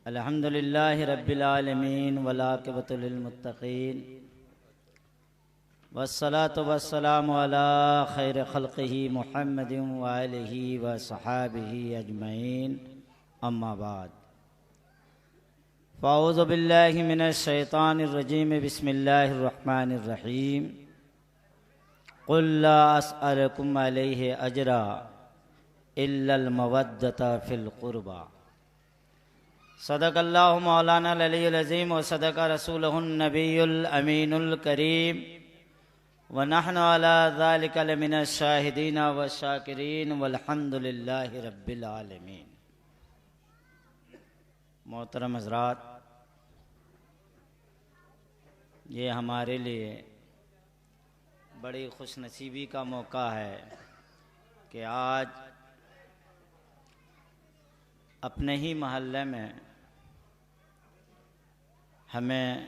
الحمد للہ رب العالمین والعاقبۃ للمتقین والصلاة والسلام علی خیر خلقہ محمد وآلہ وصحابہ اجمعین اما بعد فاعوذ باللہ من الشیطان الرجیم بسم اللہ الرحمن الرحیم قل لا اسألکم علیہ اجرا الا المودۃ فی القربى صدق اللہ مولانا العلی العظیم وصدق رسولہ النبی الامین الکریم ونحن علی ذلک لمن الشاہدین والشاکرین والحمد للہ رب العالمین۔ محترم حضرات، یہ ہمارے لیے بڑی خوش نصیبی کا موقع ہے کہ آج اپنے ہی محلے میں ہمیں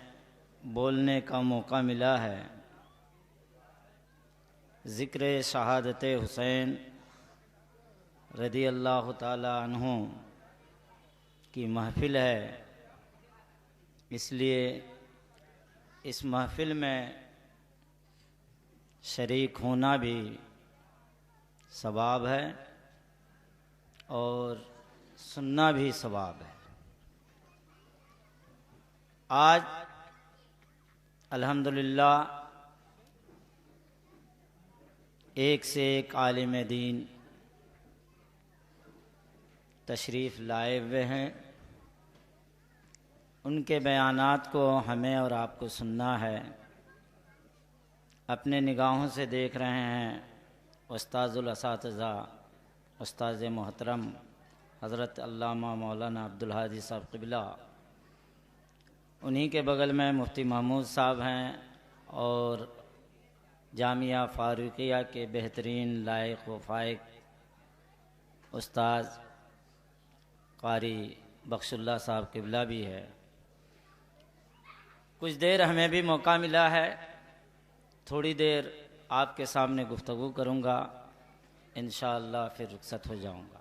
بولنے کا موقع ملا ہے۔ ذکر شہادت حسین رضی اللہ تعالی عنہ کی محفل ہے، اس لیے اس محفل میں شریک ہونا بھی ثواب ہے اور سننا بھی ثواب ہے۔ آج الحمدللہ ایک سے ایک عالم دین تشریف لائے ہوئے ہیں، ان کے بیانات کو ہمیں اور آپ کو سننا ہے۔ اپنے نگاہوں سے دیکھ رہے ہیں استاذ الاساتذہ استاذ محترم حضرت علامہ مولانا عبدالہادی صاحب قبلہ، انہی کے بغل میں مفتی محمود صاحب ہیں اور جامعہ فاروقیہ کے بہترین لائق و فائق استاذ قاری بخش اللہ صاحب قبلہ بھی ہے۔ کچھ دیر ہمیں بھی موقع ملا ہے، تھوڑی دیر آپ کے سامنے گفتگو کروں گا، انشاءاللہ پھر رخصت ہو جاؤں گا۔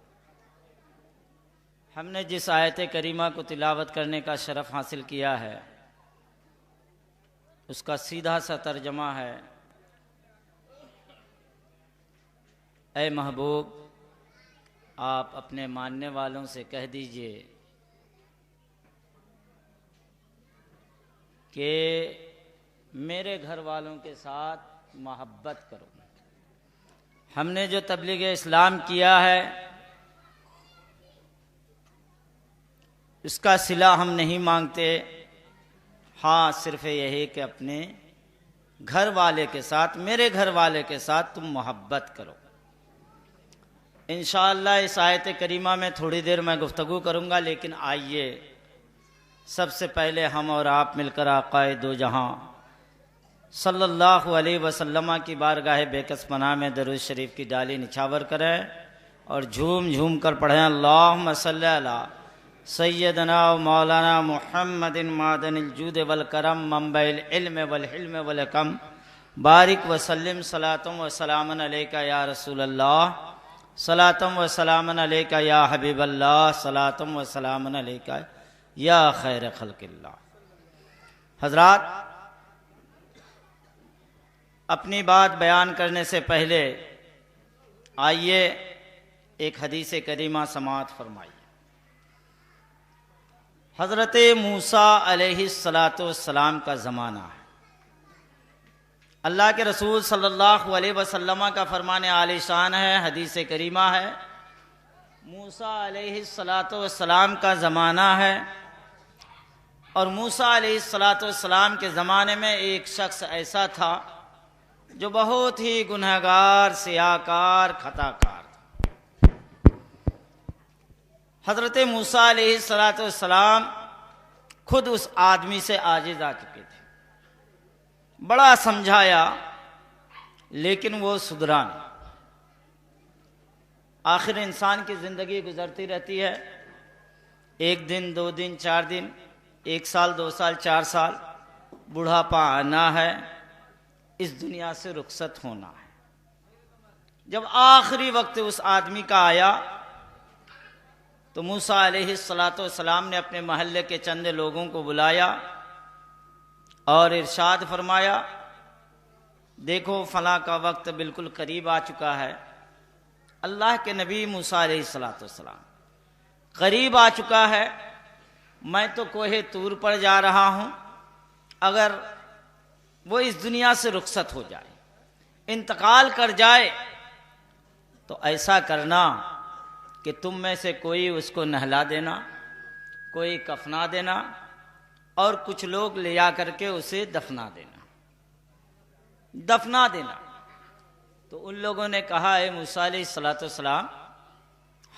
ہم نے جس آیت کریمہ کو تلاوت کرنے کا شرف حاصل کیا ہے، اس کا سیدھا سا ترجمہ ہے: اے محبوب، آپ اپنے ماننے والوں سے کہہ دیجئے کہ میرے گھر والوں کے ساتھ محبت کرو۔ ہم نے جو تبلیغ اسلام کیا ہے اس کا صلہ ہم نہیں مانگتے، ہاں صرف یہی کہ اپنے گھر والے کے ساتھ، میرے گھر والے کے ساتھ تم محبت کرو۔ انشاءاللہ اس آیت کریمہ میں تھوڑی دیر میں گفتگو کروں گا، لیکن آئیے سب سے پہلے ہم اور آپ مل کر آقا دو جہاں صلی اللہ علیہ وسلم کی بارگاہ بیکس پناہ میں درود شریف کی ڈالی نچھاور کریں اور جھوم جھوم کر پڑھیں: اللہم صلی علی سیدنا و مولانا محمد معدن الجود والکرم منبع العلم والحلم والحکم بارک وسلم صلاۃ و سلام علیکہ یا رسول اللہ، صلاۃ و سلام علیکہ یا حبیب اللہ، صلاۃ و سلام علیکہ یا خیر خلق اللہ۔ حضرات، اپنی بات بیان کرنے سے پہلے آئیے ایک حدیث کریمہ سماعت فرمائیے۔ حضرت موسیٰ علیہ السلام کا زمانہ ہے۔ اللہ کے رسول صلی اللہ علیہ وسلم کا فرمان عالی شان ہے، حدیث کریمہ ہے، موسیٰ علیہ السلام کا زمانہ ہے، اور موسیٰ علیہ السلام کے زمانے میں ایک شخص ایسا تھا جو بہت ہی گنہگار، سیاہکار، خطا کار تھا۔ حضرت موسیٰ علیہ السلام خود اس آدمی سے عاجز آ چکے تھے، بڑا سمجھایا لیکن وہ سدھرا نہیں۔ آخر انسان کی زندگی گزرتی رہتی ہے، ایک دن، دو دن، چار دن، ایک سال، دو سال، چار سال، بڑھاپا آنا ہے، اس دنیا سے رخصت ہونا ہے۔ جب آخری وقت اس آدمی کا آیا تو موسیٰ علیہ السلام نے اپنے محلے کے چند لوگوں کو بلایا اور ارشاد فرمایا، دیکھو فلاں کا وقت بالکل قریب آ چکا ہے۔ اللہ کے نبی موسیٰ علیہ السلام قریب آ چکا ہے، میں تو کوہ طور پر جا رہا ہوں، اگر وہ اس دنیا سے رخصت ہو جائے، انتقال کر جائے، تو ایسا کرنا کہ تم میں سے کوئی اس کو نہلا دینا، کوئی کفنا دینا، اور کچھ لوگ لے جا کر کے اسے دفنا دینا۔ تو ان لوگوں نے کہا، اے موسیٰ علیہ السلام،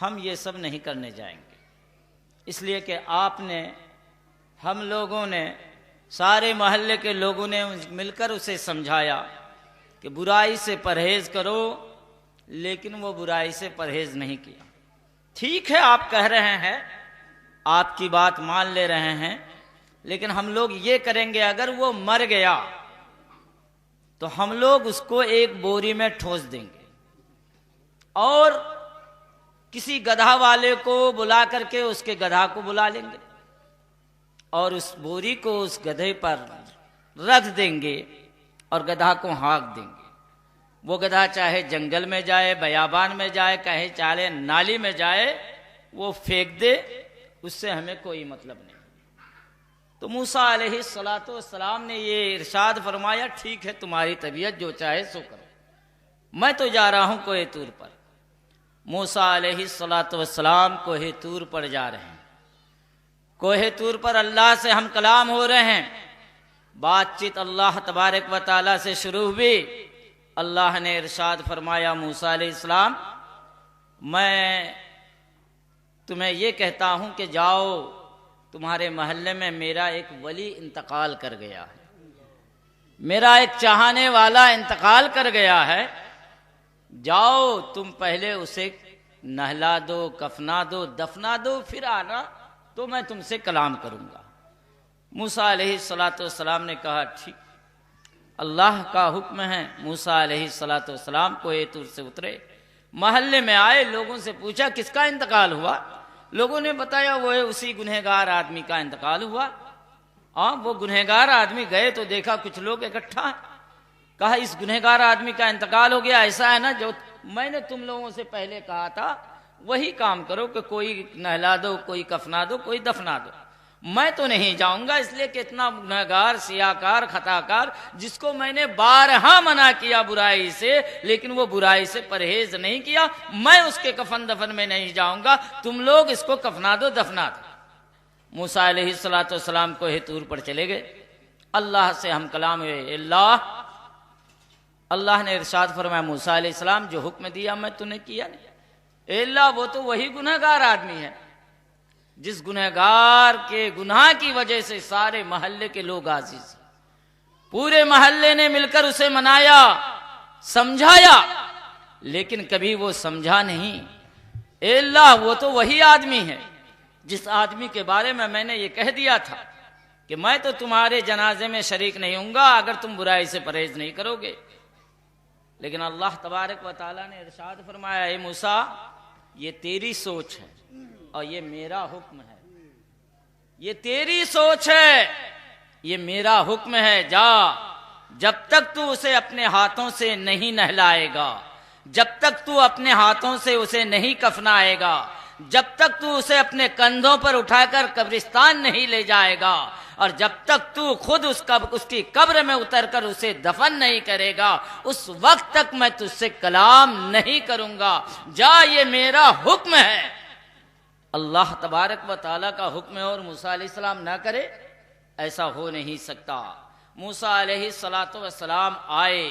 ہم یہ سب نہیں کرنے جائیں گے، اس لیے کہ آپ نے، ہم لوگوں نے، سارے محلے کے لوگوں نے مل کر اسے سمجھایا کہ برائی سے پرہیز کرو، لیکن وہ برائی سے پرہیز نہیں کیا۔ ٹھیک ہے، آپ کہہ رہے ہیں، آپ کی بات مان لے رہے ہیں، لیکن ہم لوگ یہ کریں گے، اگر وہ مر گیا تو ہم لوگ اس کو ایک بوری میں ٹھوس دیں گے اور کسی گدھا والے کو بلا کر کے اس کے گدھا کو بلا لیں گے اور اس بوری کو اس گدھے پر رکھ دیں گے اور گدھا کو ہانک دیں گے۔ وہ گدھا چاہے جنگل میں جائے، بیابان میں جائے، کہیں چاہے نالی میں جائے، وہ پھینک دے، اس سے ہمیں کوئی مطلب نہیں۔ تو موسیٰ علیہ السلام نے یہ ارشاد فرمایا، ٹھیک ہے، تمہاری طبیعت جو چاہے سو کرو، میں تو جا رہا ہوں کوہ طور پر۔ موسیٰ علیہ السلام کوہ طور پر جا رہے ہیں۔ کوہ طور پر اللہ سے ہم کلام ہو رہے ہیں، بات چیت اللہ تبارک و تعالیٰ سے شروع ہوئی۔ اللہ نے ارشاد فرمایا، موسیٰ علیہ السلام، میں تمہیں یہ کہتا ہوں کہ جاؤ، تمہارے محلے میں میرا ایک ولی انتقال کر گیا ہے، میرا ایک چاہنے والا انتقال کر گیا ہے، جاؤ تم پہلے اسے نہلا دو، کفنا دو، دفنا دو، پھر آنا تو میں تم سے کلام کروں گا۔ موسیٰ علیہ السلام نے کہا، ٹھیک، اللہ کا حکم ہے۔ موسیٰ علیہ السلام کوہ طور سے اترے، محلے میں آئے، لوگوں سے پوچھا کس کا انتقال ہوا؟ لوگوں نے بتایا وہ اسی گنہگار آدمی کا انتقال ہوا۔ وہ گنہگار آدمی گئے تو دیکھا کچھ لوگ اکٹھا ہیں، کہا اس گنہگار آدمی کا انتقال ہو گیا، ایسا ہے نا جو میں نے تم لوگوں سے پہلے کہا تھا وہی کام کرو کہ کوئی نہلا دو، کوئی کفنا دو، کوئی دفنا دو۔ میں تو نہیں جاؤں گا، اس لیے کہ اتنا گنہگار، سیاکار، خطاکار، جس کو میں نے بارہا منع کیا برائی سے، لیکن وہ برائی سے پرہیز نہیں کیا، میں اس کے کفن دفن میں نہیں جاؤں گا، تم لوگ اس کو کفنا دو، دفنا دو۔ موسیٰ علیہ السلام کوہ طور پر چلے گئے، اللہ سے ہم کلام ہوئے۔ اللہ نے ارشاد فرمایا، موسیٰ علیہ السلام جو حکم دیا میں تو نے کیا نہیں۔ اے اللہ، وہ تو وہی گنہگار آدمی ہے جس گنہگار کے گناہ کی وجہ سے سارے محلے کے لوگ عاجز، پورے محلے نے مل کر اسے منایا، سمجھایا، لیکن کبھی وہ سمجھا نہیں۔ اے اللہ، وہ تو وہی آدمی ہے جس آدمی کے بارے میں نے یہ کہہ دیا تھا کہ میں تو تمہارے جنازے میں شریک نہیں ہوں گا اگر تم برائی سے پرہیز نہیں کرو گے۔ لیکن اللہ تبارک و تعالیٰ نے ارشاد فرمایا، اے موسیٰ، یہ تیری سوچ ہے اور یہ میرا حکم ہے، یہ تیری سوچ ہے، یہ میرا حکم ہے، جا، جب تک تو اسے اپنے ہاتھوں سے نہیں نہلائے گا، جب تک تو اپنے ہاتھوں سے اسے نہیں کفنائے گا، جب تک تو اسے اپنے کندھوں پر اٹھا کر قبرستان نہیں لے جائے گا، اور جب تک تو خود اس کی قبر میں اتر کر اسے دفن نہیں کرے گا، اس وقت تک میں تجھ سے کلام نہیں کروں گا، جا، یہ میرا حکم ہے۔ اللہ تبارک و تعالیٰ کا حکم ہے اور موسیٰ علیہ السلام نہ کرے، ایسا ہو نہیں سکتا۔ موسیٰ علیہ السلام آئے،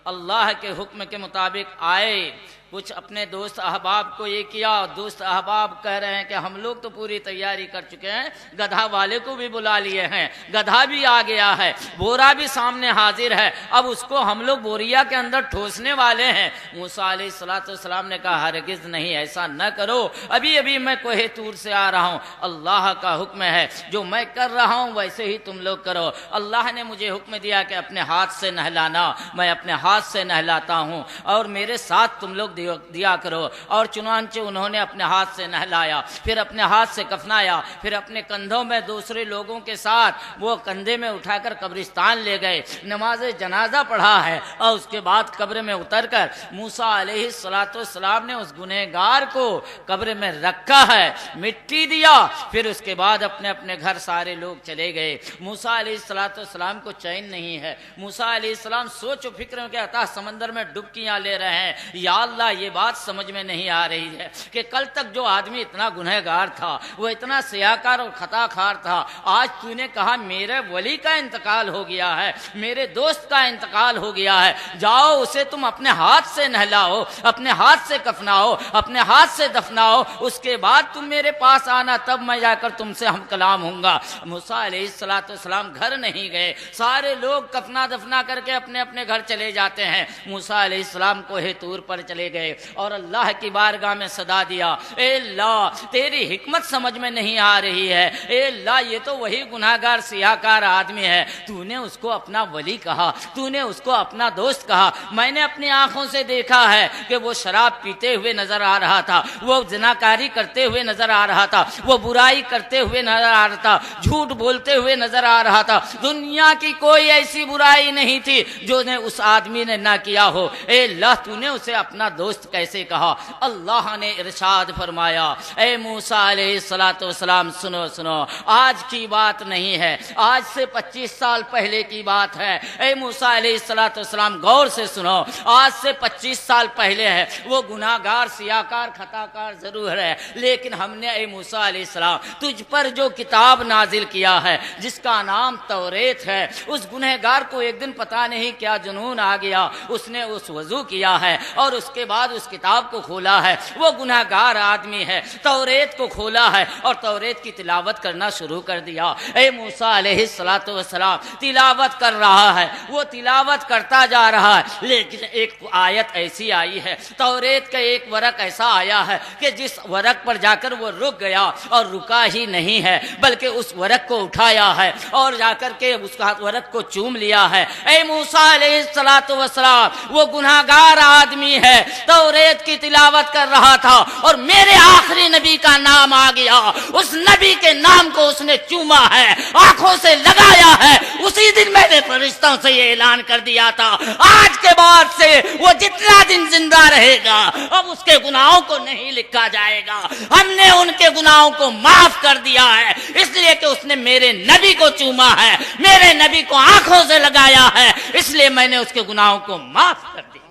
اللہ کے حکم کے مطابق آئے، کچھ اپنے دوست احباب کو یہ کیا، دوست احباب کہہ رہے ہیں کہ ہم لوگ تو پوری تیاری کر چکے ہیں، گدھا والے کو بھی بلا لیے ہیں، گدھا بھی آ گیا ہے، بورا بھی سامنے حاضر ہے، اب اس کو ہم لوگ بوریا کے اندر ٹھوسنے والے ہیں۔ موسیٰ علیہ السلام نے کہا، ہرگز نہیں، ایسا نہ کرو، ابھی میں کوہ طور سے آ رہا ہوں، اللہ کا حکم ہے، جو میں کر رہا ہوں ویسے ہی تم لوگ کرو۔ اللہ نے مجھے حکم دیا کہ اپنے ہاتھ سے نہلانا، میں اپنے ہاتھ سے نہلاتا ہوں، اور میرے ساتھ تم لوگ دیا کرو۔ اور چنانچہ انہوں نے اپنے ہاتھ سے نہلایا، پھر اپنے ہاتھ سے کفنایا، پھر اپنے کندھوں میں دوسرے لوگوں کے ساتھ وہ کندھے میں اٹھا کر قبرستان لے گئے، نماز جنازہ پڑھا ہے، اور اس کے بعد قبر میں اتر کر موسیٰ علیہ السلام نے اس گنہگار کو قبر میں رکھا ہے، مٹی دیا، پھر اس کے بعد اپنے اپنے گھر سارے لوگ چلے گئے۔ موسیٰ علیہ السلام کو چین نہیں ہے۔ موسیٰ علیہ السلام سوچ و فکر کے عطا سمندر میں ڈبکیاں لے رہے ہیں، یا اللہ یہ بات سمجھ میں نہیں آ رہی ہے کہ کل تک جو آدمی اتنا گنہگار تھا، وہ اتنا سیاکار اور خطا خار تھا، آج تو نے کہا میرے ولی کا انتقال ہو گیا ہے، میرے دوست کا انتقال ہو گیا ہے، جاؤ اسے تم اپنے ہاتھ سے نہلاؤ، اپنے ہاتھ سے کفناؤ، اپنے ہاتھ سے دفناؤ، اس کے بعد تم میرے پاس آنا، تب میں جا کر تم سے ہم کلام ہوں گا۔ موسیٰ علیہ السلام گھر نہیں گئے، سارے لوگ کفنا دفنا کر کے اپنے اپنے گھر چلے جاتے ہیں۔ موسیٰ علیہ السلام کوہ طور پر چلے گئے اور اللہ کی بارگاہ میں صدا دیا، اے اللہ تیری حکمت سمجھ میں نہیں آ رہی ہے، اے اللہ یہ تو وہی گناہگار سیاہکار آدمی ہے، تو نے اس کو اپنا ولی کہا، تو نے اس کو اپنا دوست کہا، میں نے اپنی آنکھوں سے دیکھا ہے کہ وہ شراب پیتے ہوئے نظر آ رہا تھا، وہ زناکاری کرتے ہوئے نظر آ رہا تھا، وہ برائی کرتے ہوئے نظر آ رہا تھا، جھوٹ بولتے ہوئے نظر آ رہا تھا، دنیا کی کوئی ایسی برائی نہیں تھی جو نے اس آدمی نے نہ کیا ہو، اے اللہ تو نے اسے اپنا دوست کیسے کہا؟ اللہ نے ارشاد فرمایا، اے موسیٰ علیہ السلام سنو، آج کی بات نہیں ہے، آج سے 25 سال پہلے کی بات ہے، اے موسیٰ علیہ السلام غور سے سنو، آج سے 25 سال پہلے ہے، وہ گناہگار سیاکار خطاکار ضرور ہے، لیکن ہم نے اے موسیٰ علیہ السلام تجھ پر جو کتاب نازل کیا ہے جس کا نام توریت ہے، اس گنہگار کو ایک دن پتہ نہیں کیا جنون آ گیا، اس نے اس وضو کیا ہے اور اس کے بعد اس کتاب کو کھولا ہے، وہ گنہگار آدمی ہے، توریت کو کھولا ہے اور توریت کی تلاوت کرنا شروع کر دیا۔ اے موسیٰ علیہ السلام تلاوت کر رہا ہے، وہ تلاوت کرتا جا رہا ہے، لیکن ایک آیت ایسی آئی ہے، توریت کا ایک ورق ایسا آیا ہے کہ جس ورق پر جا کر وہ رک گیا، اور رکا ہی نہیں ہے بلکہ اس ورق کو اٹھایا ہے اور جا کر کے اس کا ورق کو چوم لیا ہے۔ اے موسیٰ علیہ السلام وہ گناہگار آدمی ہے، توریت کی تلاوت کر رہا تھا اور میرے آخری نبی کا نام آ گیا، اس نبی کے نام کو اس نے چوما ہے، آنکھوں سے لگایا ہے، اسی دن میں نے فرشتوں سے یہ اعلان کر دیا تھا آج کے بعد سے وہ جتنا دن زندہ رہے گا اب اس کے گناہوں کو نہیں لکھا جائے گا، ہم نے ان کے گناہوں کو معاف کر دیا ہے، اس لیے کہ اس نے میرے نبی کو چوما ہے، میرے نبی کو آنکھوں سے لگایا ہے، اس لیے میں نے اس کے گناہوں کو معاف کر دیا۔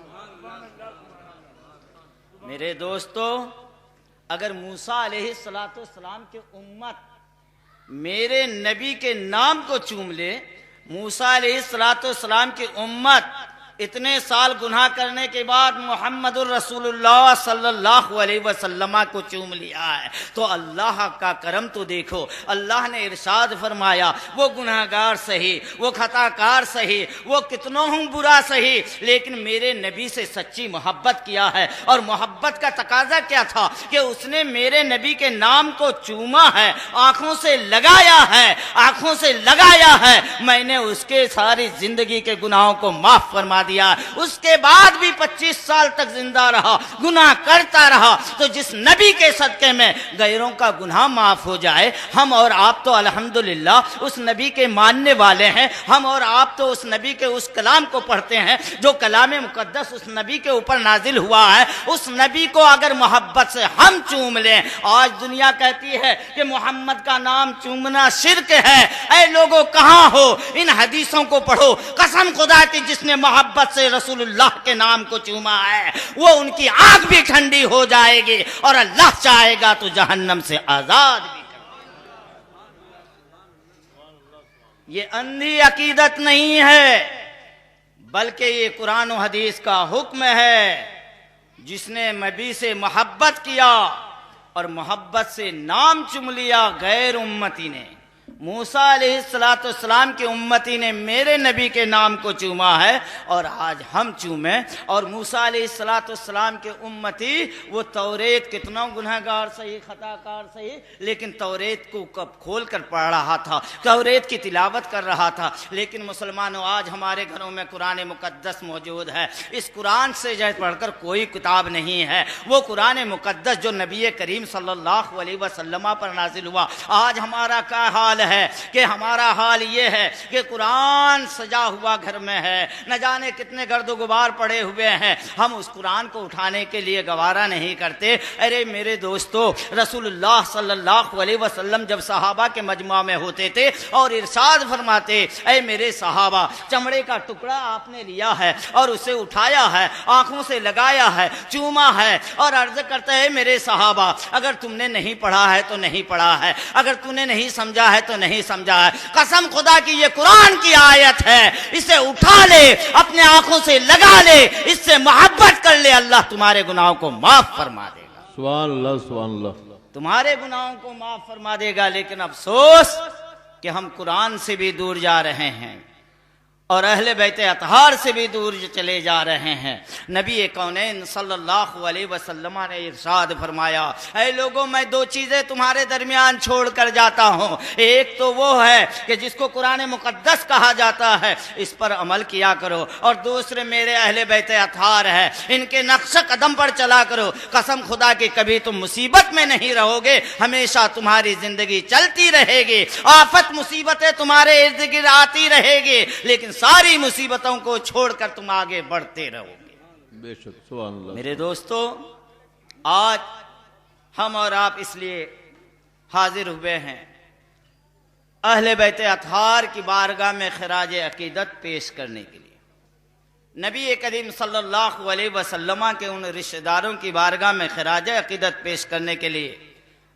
میرے دوستو، اگر موسیٰ علیہ السلام کی امت میرے نبی کے نام کو چوم لے، موسیٰ علیہ السلام کی امت اتنے سال گناہ کرنے کے بعد محمد الرسول اللہ صلی اللہ علیہ وسلم کو چوم لیا ہے، تو اللہ کا کرم تو دیکھو، اللہ نے ارشاد فرمایا وہ گناہگار صحیح، وہ خطاکار صحیح، وہ کتنوں ہوں برا صحیح، لیکن میرے نبی سے سچی محبت کیا ہے، اور محبت کا تقاضا کیا تھا کہ اس نے میرے نبی کے نام کو چوما ہے، آنکھوں سے لگایا ہے، آنکھوں سے لگایا ہے، میں نے اس کے ساری زندگی کے گناہوں کو معاف فرما دیا، اس کے بعد بھی 25 سال تک زندہ رہا، گناہ کرتا رہا، تو جس نبی کے صدقے میں غیروں کا گناہ معاف ہو جائے، ہم اور آپ تو الحمدللہ اس نبی کے ماننے والے ہیں، ہم اور آپ تو اس نبی کے اس کلام کو پڑھتے ہیں جو کلام مقدس اس نبی کے اوپر نازل ہوا ہے، اس نبی کو اگر محبت سے ہم چوم لیں، آج دنیا کہتی ہے کہ محمد کا نام چومنا شرک ہے، اے لوگوں کہاں ہو، ان حدیثوں کو پڑھو، قسم خدا کی جس نے محبت سے رسول اللہ کے نام کو چوما ہے وہ ان کی آنکھ بھی ٹھنڈی ہو جائے گی اور اللہ چاہے گا تو جہنم سے آزاد بھی کر دے۔ یہ اندھی عقیدت نہیں ہے بلکہ یہ قرآن و حدیث کا حکم ہے، جس نے نبی سے محبت کیا اور محبت سے نام چم لیا غیر امتی نے، موسیٰ علیہ السلام کی امتی نے میرے نبی کے نام کو چوما ہے اور آج ہم چومیں. اور موسیٰ علیہ السلام کے امتی وہ توریت کتنا گنہگار صحیح خطا کار صحیح لیکن توریت کو کب کھول کر پڑھ رہا تھا, توریت کی تلاوت کر رہا تھا. لیکن مسلمانوں آج ہمارے گھروں میں قرآن مقدس موجود ہے. اس قرآن سے جو پڑھ کر کوئی کتاب نہیں ہے. وہ قرآن مقدس جو نبی کریم صلی اللہ علیہ وسلم پر نازل ہوا. آج ہمارا کیا حال ہے کہ ہمارا حال یہ ہے کہ قرآن سجا ہوا گھر میں ہے, نہ جانے کتنے گرد و غبار پڑے ہوئے ہیں, ہم اس قرآن کو اٹھانے کے لیے گوارا نہیں کرتے. ارے میرے دوستو, رسول اللہ صلی اللہ علیہ وسلم جب صحابہ کے مجمع میں ہوتے تھے اور ارشاد فرماتے, اے میرے صحابہ, چمڑے کا ٹکڑا آپ نے لیا ہے اور اسے اٹھایا ہے, آنکھوں سے لگایا ہے, چوما ہے اور عرض کرتا ہے میرے صحابہ اگر تم نے نہیں پڑھا ہے تو نہیں پڑھا ہے, اگر تم نے نہیں سمجھا ہے تو نہیں سمجھا ہے. قسم خدا کی یہ قرآن کی آیت ہے, اسے اٹھا لے, اپنے آنکھوں سے لگا لے, اس سے محبت کر لے, اللہ تمہارے گناہوں کو معاف فرما دے گا. سبحان اللہ سبحان اللہ. تمہارے گناہوں کو معاف فرما دے گا. لیکن افسوس کہ ہم قرآن سے بھی دور جا رہے ہیں اور اہل بیت اطہار سے بھی دور چلے جا رہے ہیں. نبی کونین صلی اللہ علیہ وسلم نے ارشاد فرمایا, اے لوگوں میں دو چیزیں تمہارے درمیان چھوڑ کر جاتا ہوں. ایک تو وہ ہے کہ جس کو قرآن مقدس کہا جاتا ہے, اس پر عمل کیا کرو, اور دوسرے میرے اہل بیت اطہار ہے, ان کے نقش قدم پر چلا کرو. قسم خدا کی کبھی تم مصیبت میں نہیں رہو گے, ہمیشہ تمہاری زندگی چلتی رہے گی, آفت مصیبتیں تمہارے ارد گرد آتی رہے گی, لیکن ساری مصیبتوں کو چھوڑ کر تم آگے بڑھتے رہو گے. بے شک سبحان اللہ. میرے دوستو, آج ہم اور آپ اس لیے حاضر ہوئے ہیں اہل بیت اطہار کی بارگاہ میں خراج عقیدت پیش کرنے کے لیے. نبی کریم صلی اللہ علیہ وسلم کے ان رشتہ داروں کی بارگاہ میں خراج عقیدت پیش کرنے کے لیے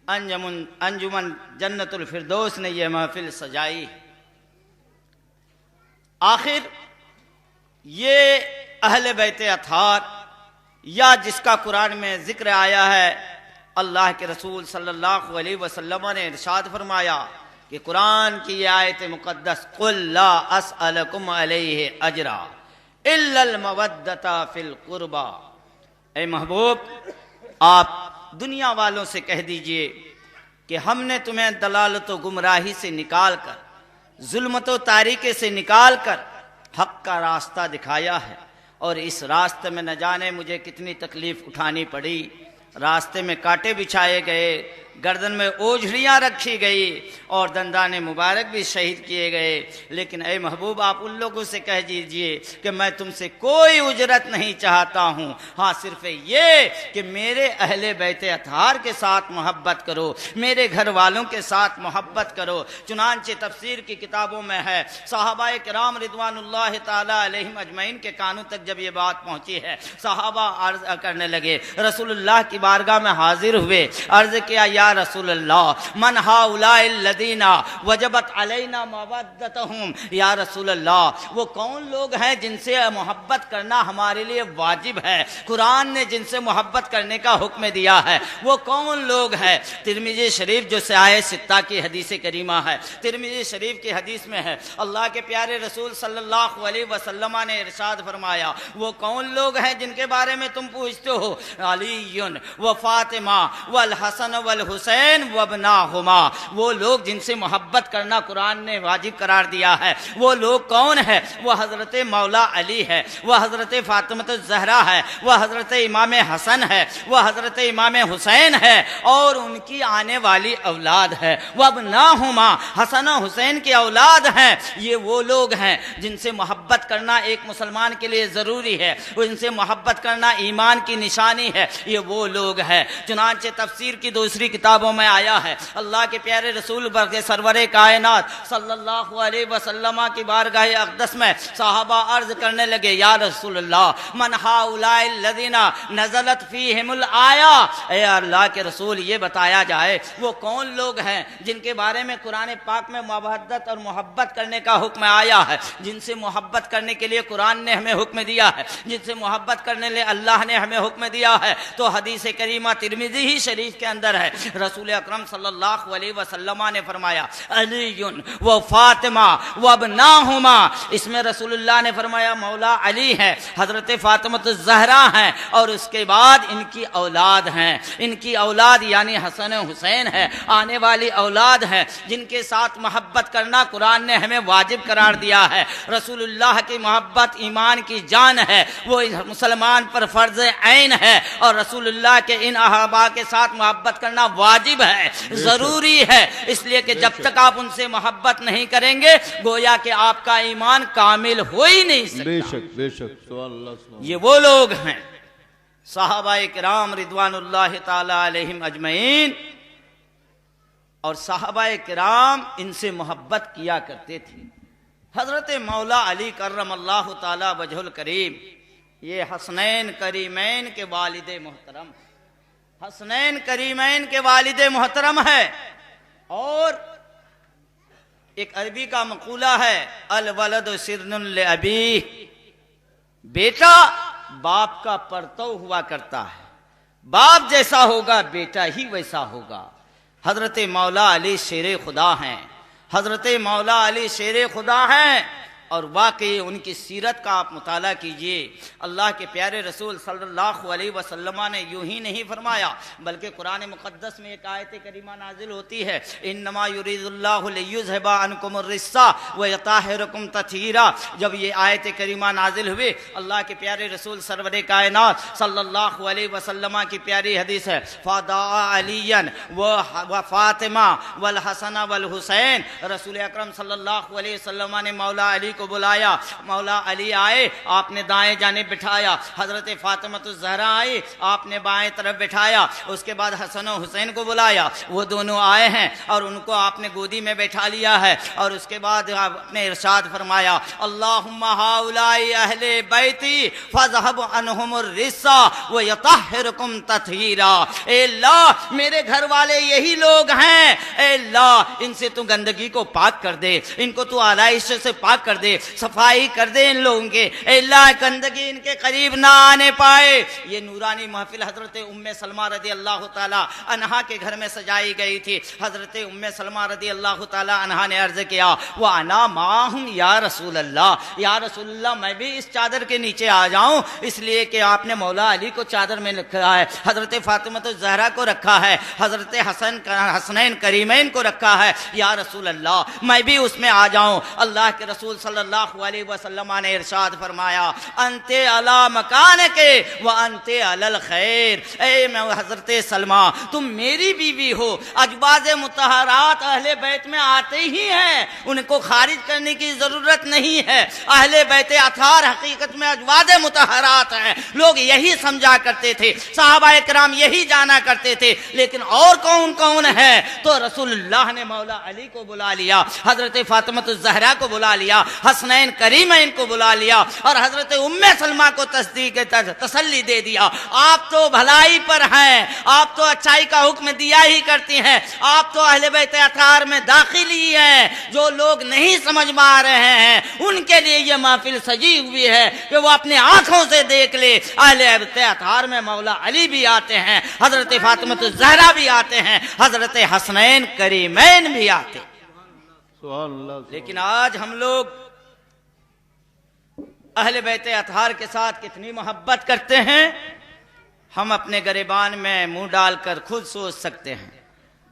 انجمن جنت الفردوس نے یہ محفل سجائی. آخر یہ اہل بیت اطہار یا جس کا قرآن میں ذکر آیا ہے, اللہ کے رسول صلی اللہ علیہ وسلم نے ارشاد فرمایا کہ قرآن کی یہ آیت مقدس قل لا اسألکم علیہ اجرا الا المودۃ فی القربى, اے محبوب آپ دنیا والوں سے کہہ دیجئے کہ ہم نے تمہیں دلالت و گمراہی سے نکال کر, ظلمت و تاریکی سے نکال کر حق کا راستہ دکھایا ہے, اور اس راستے میں نہ جانے مجھے کتنی تکلیف اٹھانی پڑی. راستے میں کانٹے بچھائے گئے, گردن میں اوجھڑیاں رکھی گئی اور دندان مبارک بھی شہید کیے گئے. لیکن اے محبوب آپ ان لوگوں سے کہہ دیجئے کہ میں تم سے کوئی اجرت نہیں چاہتا ہوں, ہاں صرف یہ کہ میرے اہل بیت اطہار کے ساتھ محبت کرو, میرے گھر والوں کے ساتھ محبت کرو. چنانچہ تفسیر کی کتابوں میں ہے, صحابہ کرام رضوان اللہ تعالی علیہم اجمعین کے کانوں تک جب یہ بات پہنچی ہے, صحابہ عرض کرنے لگے, رسول اللہ کی بارگاہ میں حاضر ہوئے, عرض کیا یا رسول اللہ من ہؤلاء الذین وجبت علینا مودتہم, یا رسول اللہ وہ کون لوگ ہیں جن سے محبت کرنا ہمارے لیے واجب ہے, قرآن نے جن سے محبت کرنے کا حکم دیا ہے, وہ کون لوگ ہیں؟ ترمذی شریف جو سیاہ ستہ کی حدیث کریمہ ہے, ترمذی شریف کی حدیث میں ہے, اللہ کے پیارے رسول صلی اللہ علیہ وسلم نے ارشاد فرمایا وہ کون لوگ ہیں جن کے بارے میں تم پوچھتے ہو, علی و فاطمہ والحسن والحسین وابناہما, وہ لوگ جن سے محبت کرنا قرآن نے واجب قرار دیا ہے. وہ لوگ کون ہے؟ وہ حضرت مولا علی ہے, وہ حضرت فاطمہ الزہرا ہے, وہ حضرت امام حسن ہے, وہ حضرت امام حسین ہے اور ان کی آنے والی اولاد ہے. وابناہما, حسن و حسین کی اولاد ہیں. یہ وہ لوگ ہیں جن سے محبت کرنا ایک مسلمان کے لیے ضروری ہے, ان سے محبت کرنا ایمان کی نشانی ہے. یہ وہ لوگ ہیں. چنانچہ تفسیر کی دوسری کتابوں میں آیا ہے, اللہ کے پیارے رسول برگ سرور کائنات صلی اللہ علیہ وسلم کی بارگاہ اقدس میں صحابہ عرض کرنے لگے, یا رسول اللہ من ہؤلاء الذین نزلت فیہم الآیہ, اے اللہ کے رسول یہ بتایا جائے وہ کون لوگ ہیں جن کے بارے میں قرآن پاک میں مودت اور محبت کرنے کا حکم آیا ہے, جن سے محبت کرنے کے لیے قرآن نے ہمیں حکم دیا ہے, جن سے محبت کرنے لئے اللہ نے ہمیں حکم دیا ہے. تو حدیث کریمہ ترمذی ہی شریف کے اندر ہے, رسول اکرم صلی اللہ علیہ وسلم نے فرمایا علی و فاطمہ و ابناہما، اس میں رسول اللہ نے فرمایا مولا علی ہے، حضرت فاطمہ الزہرا ہیں، اور اس کے بعد ان کی اولاد ہیں، ان کی اولاد یعنی حسن حسین ہے، آنے والی اولاد ہے جن کے ساتھ محبت کرنا قرآن نے ہمیں واجب قرار دیا ہے۔ رسول اللہ کی محبت ایمان کی جان ہے، وہ مسلمان پر فرض عین ہے، اور رسول اللہ کے ان احباب کے ساتھ محبت کرنا واجب ہے، ضروری ہے، اس لیے کہ جب تک آپ ان سے محبت نہیں کریں گے گویا کہ آپ کا ایمان کامل ہو ہی نہیں سکتا۔ بے شک بے شک، سبحان اللہ سبحان اللہ۔ یہ وہ لوگ ہیں صحابہ کرام رضوان اللہ تعالی علیہم اجمعین، اور صحابہ کرام ان سے محبت کیا کرتے تھے۔ حضرت مولا علی کرم اللہ تعالی وجہ الکریم یہ حسنین کریمین کے والد محترم، حسنین کریمین کے والد محترم ہے، اور ایک عربی کا مقولہ ہے الولد سرن لابیہ، بیٹا باپ کا پرتو ہوا کرتا ہے، باپ جیسا ہوگا بیٹا ہی ویسا ہوگا۔ حضرت مولا علی شیر خدا ہیں، حضرت مولا علی شیر خدا ہیں، اور واقعی ان کی سیرت کا آپ مطالعہ کیجئے۔ اللہ کے پیارے رسول صلی اللہ علیہ وسلم نے یوں ہی نہیں فرمایا بلکہ قرآن مقدس میں ایک آیت کریمہ نازل ہوتی ہے انما یرید اللہ لیذھب عنکم الرجس ویطہرکم تطہیرا۔ جب یہ آیت کریمہ نازل ہوئی اللہ کے پیارے رسول سرور کائنات صلی اللہ علیہ وسلم کی پیاری حدیث ہے فدعا علی و فاطمہ والحسن والحسین، رسول اکرم صلی اللہ علیہ وسلم نے مولا علی کو بلایا، مولا علی آئے، آپ نے دائیں جانب بٹھایا، حضرت فاطمہ الزہرا آئی، آپ نے بائیں طرف بٹھایا، اس کے بعد حسن و حسین کو بلایا، وہ دونوں آئے ہیں اور ان کو آپ نے گودی میں بیٹھا لیا ہے، اور اس کے بعد آپ نے ارشاد فرمایا اللہم ہؤلاء اہل بیتی فاذھب عنہم الرجس ویطہرکم تطہیرا۔ اے اللہ میرے گھر والے یہی لوگ ہیں، اے اللہ ان سے تو گندگی کو پاک کر دے، ان کو تو آلائش سے پاک کر دے، صفائی کر دے ان لوگوں کے، اے اللہ گندگی ان کے قریب نہ آنے پائے۔ یہ نورانی محفل حضرت ام سلمہ رضی اللہ تعالی عنہا کے گھر میں سجائی گئی تھی۔ حضرت ام سلمہ رضی اللہ تعالی عنہا نے عرض کیا وَأَنَا مَعَهُمْ یا رسول اللہ، یا رسول اللہ میں بھی اس چادر کے نیچے آ جاؤں، اس لیے کہ آپ نے مولا علی کو چادر میں رکھا ہے، حضرت فاطمہ الزہرا کو رکھا ہے، حضرت حسنین کریمین کو رکھا ہے، یا رسول اللہ میں بھی اس میں آ جاؤں۔ اللہ کے رسول صلی اللہ علیہ وسلم نے ارشاد فرمایا انت علی مکانک وانت علی الخیر، اے میں حضرت سلمہ تم میری بیوی ہو، ازواج مطہرات اہل بیت میں آتے ہی ہیں، ان کو خارج کرنے کی ضرورت نہیں ہے، اہل بیت اطہار حقیقت میں ازواج مطہرات ہیں، لوگ یہی سمجھا کرتے تھے، صحابہ کرام یہی جانا کرتے تھے، لیکن اور کون کون ہے؟ تو رسول اللہ نے مولا علی کو بلا لیا، حضرت فاطمہ الزہرا کو بلا لیا، حسنین کریمین کو بلا لیا، اور حضرت ام سلمہ کو تسلی دے دیا آپ تو بھلائی پر ہیں، آپ تو اچھائی کا حکم دیا ہی کرتی ہیں، آپ تو اہل بیت اطہار میں داخل ہی ہیں، جو لوگ نہیں سمجھ پا رہے ہیں ان کے لیے یہ محفل سجی ہوئی ہے کہ وہ اپنی آنکھوں سے دیکھ لے، اہل بیت اطہار میں مولا علی بھی آتے ہیں، حضرت فاطمہ الزہرا بھی آتے ہیں، حضرت حسنین کریمین بھی آتے ہیں۔ سبحان اللہ۔ لیکن آج ہم لوگ اہل بیت اطہار کے ساتھ کتنی محبت کرتے ہیں ہم اپنے گریبان میں منہ ڈال کر خود سوچ سکتے ہیں،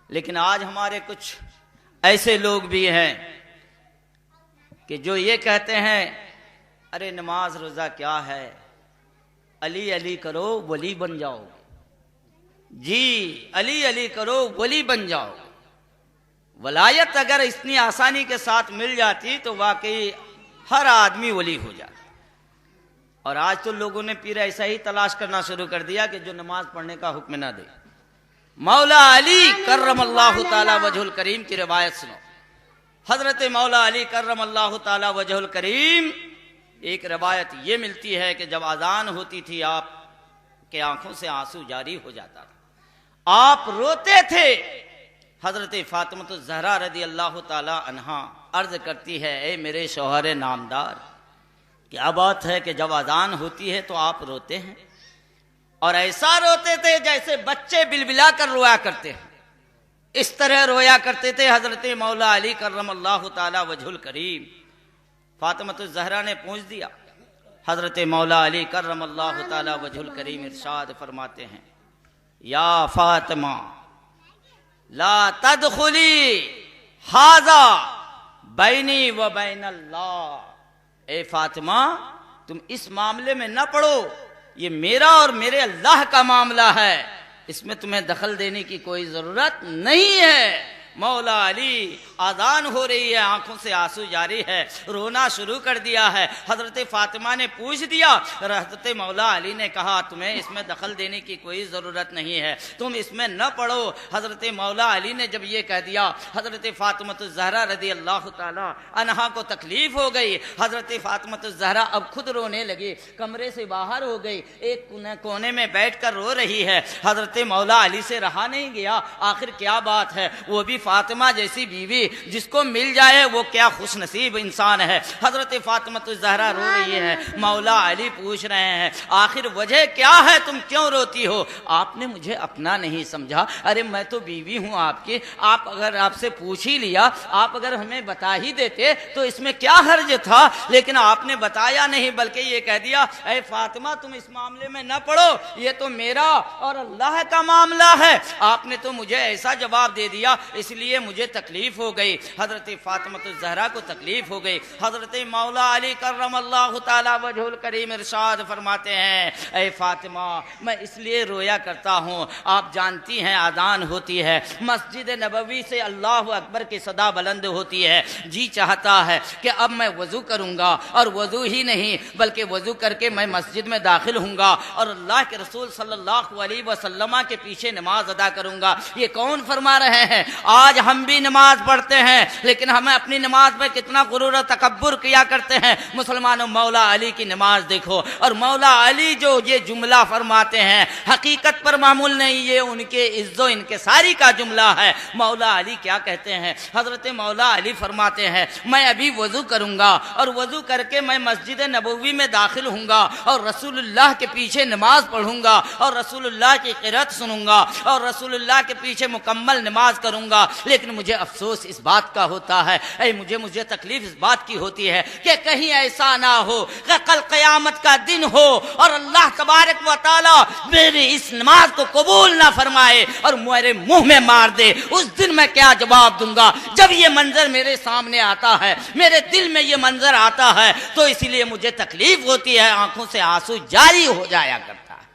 لیکن آج ہمارے کچھ ایسے لوگ بھی ہیں کہ جو یہ کہتے ہیں ارے نماز روزہ کیا ہے، علی علی کرو ولی بن جاؤ، جی علی علی کرو ولی بن جاؤ۔ ولایت اگر اتنی آسانی کے ساتھ مل جاتی تو واقعی ہر آدمی ولی ہو جاتا، اور آج تو لوگوں نے پیر ایسا ہی تلاش کرنا شروع کر دیا کہ جو نماز پڑھنے کا حکم نہ دے۔ مولا علی کرم اللہ تعالی وجہ الکریم کی روایت سنو، حضرت مولا علی کرم اللہ تعالی وجہ الکریم ایک روایت یہ ملتی ہے کہ جب اذان ہوتی تھی آپ کے آنکھوں سے آنسو جاری ہو جاتا تھا، آپ روتے تھے۔ حضرت فاطمہ الزہرا رضی اللہ تعالی عنہا عرض کرتی ہے اے میرے شوہر نامدار، کیا بات ہے کہ جب اذان ہوتی ہے تو آپ روتے ہیں، اور ایسا روتے تھے جیسے بچے بلبلا کر رویا کرتے ہیں۔ اس طرح رویا کرتے تھے حضرت مولا علی کرم اللہ تعالی وجہ الکریم۔ فاطمہ الزہرا نے پوچھ دیا، حضرت مولا علی کرم اللہ تعالی وجہ الکریم ارشاد فرماتے ہیں، یا فاطمہ لا تدخلی ھذا بینی و بین اللہ، اے فاطمہ تم اس معاملے میں نہ پڑو، یہ میرا اور میرے اللہ کا معاملہ ہے، اس میں تمہیں دخل دینے کی کوئی ضرورت نہیں ہے۔ مولا علی آذان ہو رہی ہے، آنکھوں سے آنسو جاری ہے، رونا شروع کر دیا ہے۔ حضرت فاطمہ نے پوچھ دیا، حضرت مولا علی نے کہا تمہیں اس میں دخل دینے کی کوئی ضرورت نہیں ہے، تم اس میں نہ پڑھو۔ حضرت مولا علی نے جب یہ کہہ دیا، حضرت فاطمہ الزہرا رضی اللہ تعالی عنہا کو تکلیف ہو گئی۔ حضرت فاطمہ الزہرا اب خود رونے لگی، کمرے سے باہر ہو گئی، ایک کونے میں بیٹھ کر رو رہی ہے۔ حضرت مولا علی سے رہا نہیں گیا، آخر کیا بات ہے، وہ بھی فاطمہ جیسی بیوی جس کو مل جائے وہ کیا خوش نصیب انسان ہے۔ حضرت فاطمہ الزہرا رو رہی ہے، مولا علی پوچھ رہے ہیں آخر وجہ کیا ہے، تم کیوں روتی ہو؟ آپ نے مجھے اپنا نہیں سمجھا، ارے میں تو بیوی ہوں آپ کی، آپ اگر آپ سے پوچھ ہی لیا، آپ اگر ہمیں بتا ہی دیتے تو اس میں کیا حرج تھا، لیکن آپ نے بتایا نہیں بلکہ یہ کہہ دیا اے فاطمہ تم اس معاملے میں نہ پڑو، یہ تو میرا اور اللہ کا معاملہ ہے۔ آپ نے تو مجھے ایسا جواب دے دیا اس لیے مجھے تکلیف ہو گئی۔ حضرت فاطمہ الزہرا کو تکلیف ہو گئی۔ حضرت مولا علی کرم اللہ تعالی وجہ الکریم ارشاد فرماتے ہیں اے فاطمہ میں اس لیے رویا کرتا ہوں، آپ جانتی ہیں آذان ہوتی ہے، مسجد نبوی سے اللہ اکبر کی صدا بلند ہوتی ہے، جی چاہتا ہے کہ اب میں وضو کروں گا، اور وضو ہی نہیں بلکہ وضو کر کے میں مسجد میں داخل ہوں گا اور اللہ کے رسول صلی اللہ علیہ وسلم کے پیچھے نماز ادا کروں گا۔ یہ کون فرما رہے ہیں؟ آج ہم بھی نماز پڑھتے ہیں لیکن ہمیں اپنی نماز میں کتنا غرور و تکبر کیا کرتے ہیں۔ مسلمانوں مولا علی کی نماز دیکھو، اور مولا علی جو یہ جملہ فرماتے ہیں حقیقت پر معمول نہیں، یہ ان کے عز و انکساری کا جملہ ہے۔ مولا علی کیا کہتے ہیں؟ حضرت مولا علی فرماتے ہیں میں ابھی وضو کروں گا اور وضو کر کے میں مسجد نبوی میں داخل ہوں گا اور رسول اللہ کے پیچھے نماز پڑھوں گا اور رسول اللہ کی قرات سنوں گا اور رسول اللہ کے پیچھے مکمل نماز کروں گا، لیکن مجھے افسوس اس بات کا ہوتا ہے، مجھے تکلیف اس بات کی ہوتی ہے کہ کہیں ایسا نہ ہو کہ کل قیامت کا دن ہو اور اللہ تبارک و تعالی میری اس نماز کو قبول نہ فرمائے اور میرے منہ میں مار دے۔ اس دن میں کیا جواب دوں گا؟ جب یہ منظر میرے سامنے آتا ہے، میرے دل میں یہ منظر آتا ہے تو اسی لیے مجھے تکلیف ہوتی ہے، آنکھوں سے آنسو جاری ہو جایا کرتا ہے۔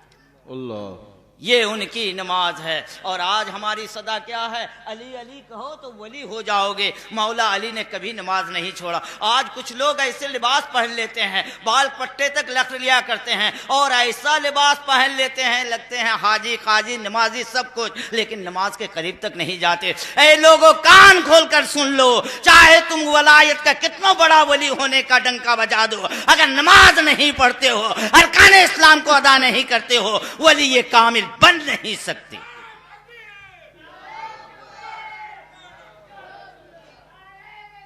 اللہ یہ ان کی نماز ہے۔ اور آج ہماری صدا کیا ہے؟ علی علی کہو تو ولی ہو جاؤ گے۔ مولا علی نے کبھی نماز نہیں چھوڑا۔ آج کچھ لوگ ایسے لباس پہن لیتے ہیں، بال پٹے تک لکھ لیا کرتے ہیں اور ایسا لباس پہن لیتے ہیں لگتے ہیں حاجی قاضی نمازی سب کچھ، لیکن نماز کے قریب تک نہیں جاتے۔ اے لوگوں کان کھول کر سن لو، چاہے تم ولایت کا کتنا بڑا ولی ہونے کا ڈنکا بجا دو، اگر نماز نہیں پڑھتے ہو، ارکان اسلام کو ادا نہیں کرتے ہو، ولی یہ کامل بن نہیں سکتی۔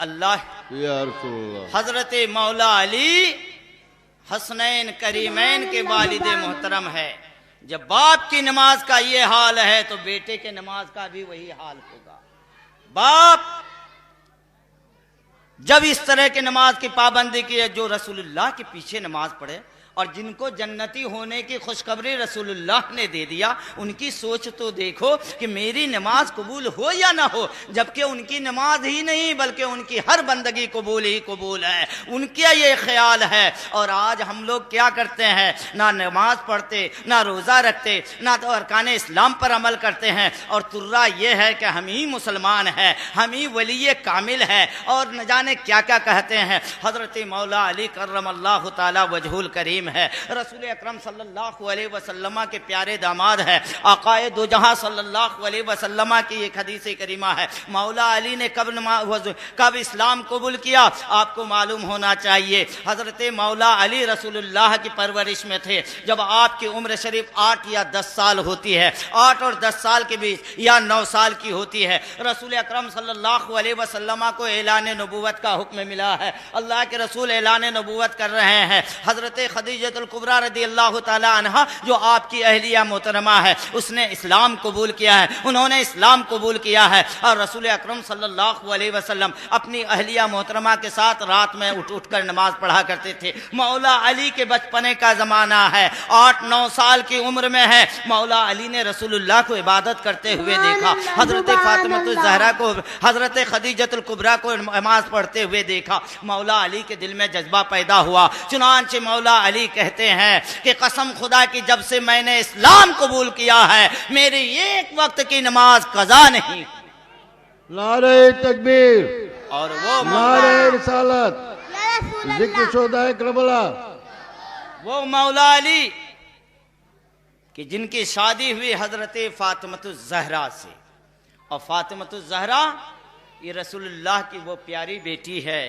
اللہ یا رسول اللہ حضرت مولا علی حسنین کریمین کے والد محترم ہے۔ جب باپ کی نماز کا یہ حال ہے تو بیٹے کے نماز کا بھی وہی حال ہوگا۔ باپ جب اس طرح کی نماز کی پابندی کی ہے، جو رسول اللہ کے پیچھے نماز پڑھے اور جن کو جنتی ہونے کی خوشخبری رسول اللہ نے دے دیا، ان کی سوچ تو دیکھو کہ میری نماز قبول ہو یا نہ ہو، جبکہ ان کی نماز ہی نہیں بلکہ ان کی ہر بندگی قبول ہی قبول ہے، ان کا یہ خیال ہے۔ اور آج ہم لوگ کیا کرتے ہیں؟ نہ نماز پڑھتے، نہ روزہ رکھتے، نہ تو ارکان اسلام پر عمل کرتے ہیں، اور ترا یہ ہے کہ ہم ہی مسلمان ہیں، ہم ہی ولی کامل ہے، اور نہ جانے کیا کیا کہتے ہیں۔ حضرت مولا علی کرم اللہ تعالی وجہ الکریم ہے، رسول اکرم صلی اللہ علیہ وسلم کے پیارے داماد ہے، آقائے دو جہاں صلی اللہ علیہ وسلم کی ایک حدیث کریمہ ہے۔ مولا علی نے کب اسلام قبول کیا آپ کو معلوم ہونا چاہیے۔ حضرت مولا علی رسول اللہ کی پرورش میں تھے جب آپ کی عمر شریف 8 یا 10 سال ہوتی ہے، 8 اور 10 سال کے بیچ یا 9 سال کی ہوتی ہے۔ رسول اکرم صلی اللہ علیہ وسلم کو اعلان نبوت کا حکم ملا ہے، اللہ کے رسول اعلان نبوت کر رہے ہیں۔ حضرت خدیجۃ الکبریٰ رضی اللہ تعالی عنہا جو آپ کی اہلیہ محترمہ ہے، اس نے اسلام قبول کیا ہے، انہوں نے اسلام قبول کیا ہے، اور رسول اکرم صلی اللہ علیہ وسلم اپنی اہلیہ محترمہ کے ساتھ رات میں اٹھ کر نماز پڑھا کرتے تھے۔ مولا علی کے بچپنے کا زمانہ ہے، 8-9 سال کی عمر میں ہے، مولا علی نے رسول اللہ کو عبادت کرتے ہوئے دیکھا، حضرت فاطمہ الزہرا کو، حضرت خدیجۃ الکبریٰ کو نماز پڑھتے ہوئے دیکھا۔ مولا علی کے دل میں جذبہ پیدا ہوا، چنانچہ مولا علی کہتے ہیں کہ قسم خدا کی جب سے میں نے اسلام قبول کیا ہے میری ایک وقت کی نماز قضا نہیں۔ نعرہ تکبیر، اور وہ نعرہ رسالت، ذکر شہدائے کربلا۔ وہ مولا علی کہ جن کی شادی ہوئی حضرت فاطمہ الزہرا سے، اور فاطمہ الزہرا یہ رسول اللہ کی وہ پیاری بیٹی ہے۔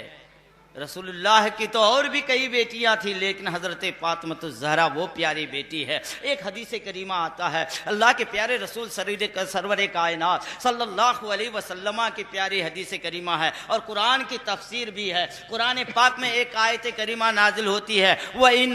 رسول اللہ کی تو اور بھی کئی بیٹیاں تھیں، لیکن حضرت فاطمہ الزہرا وہ پیاری بیٹی ہے۔ ایک حدیث کریمہ آتا ہے، اللہ کے پیارے رسول سرور کائنات صلی اللہ علیہ وسلم کی پیاری حدیث کریمہ ہے، اور قرآن کی تفسیر بھی ہے۔ قرآن پاک میں ایک آیت کریمہ نازل ہوتی ہے، وَإِن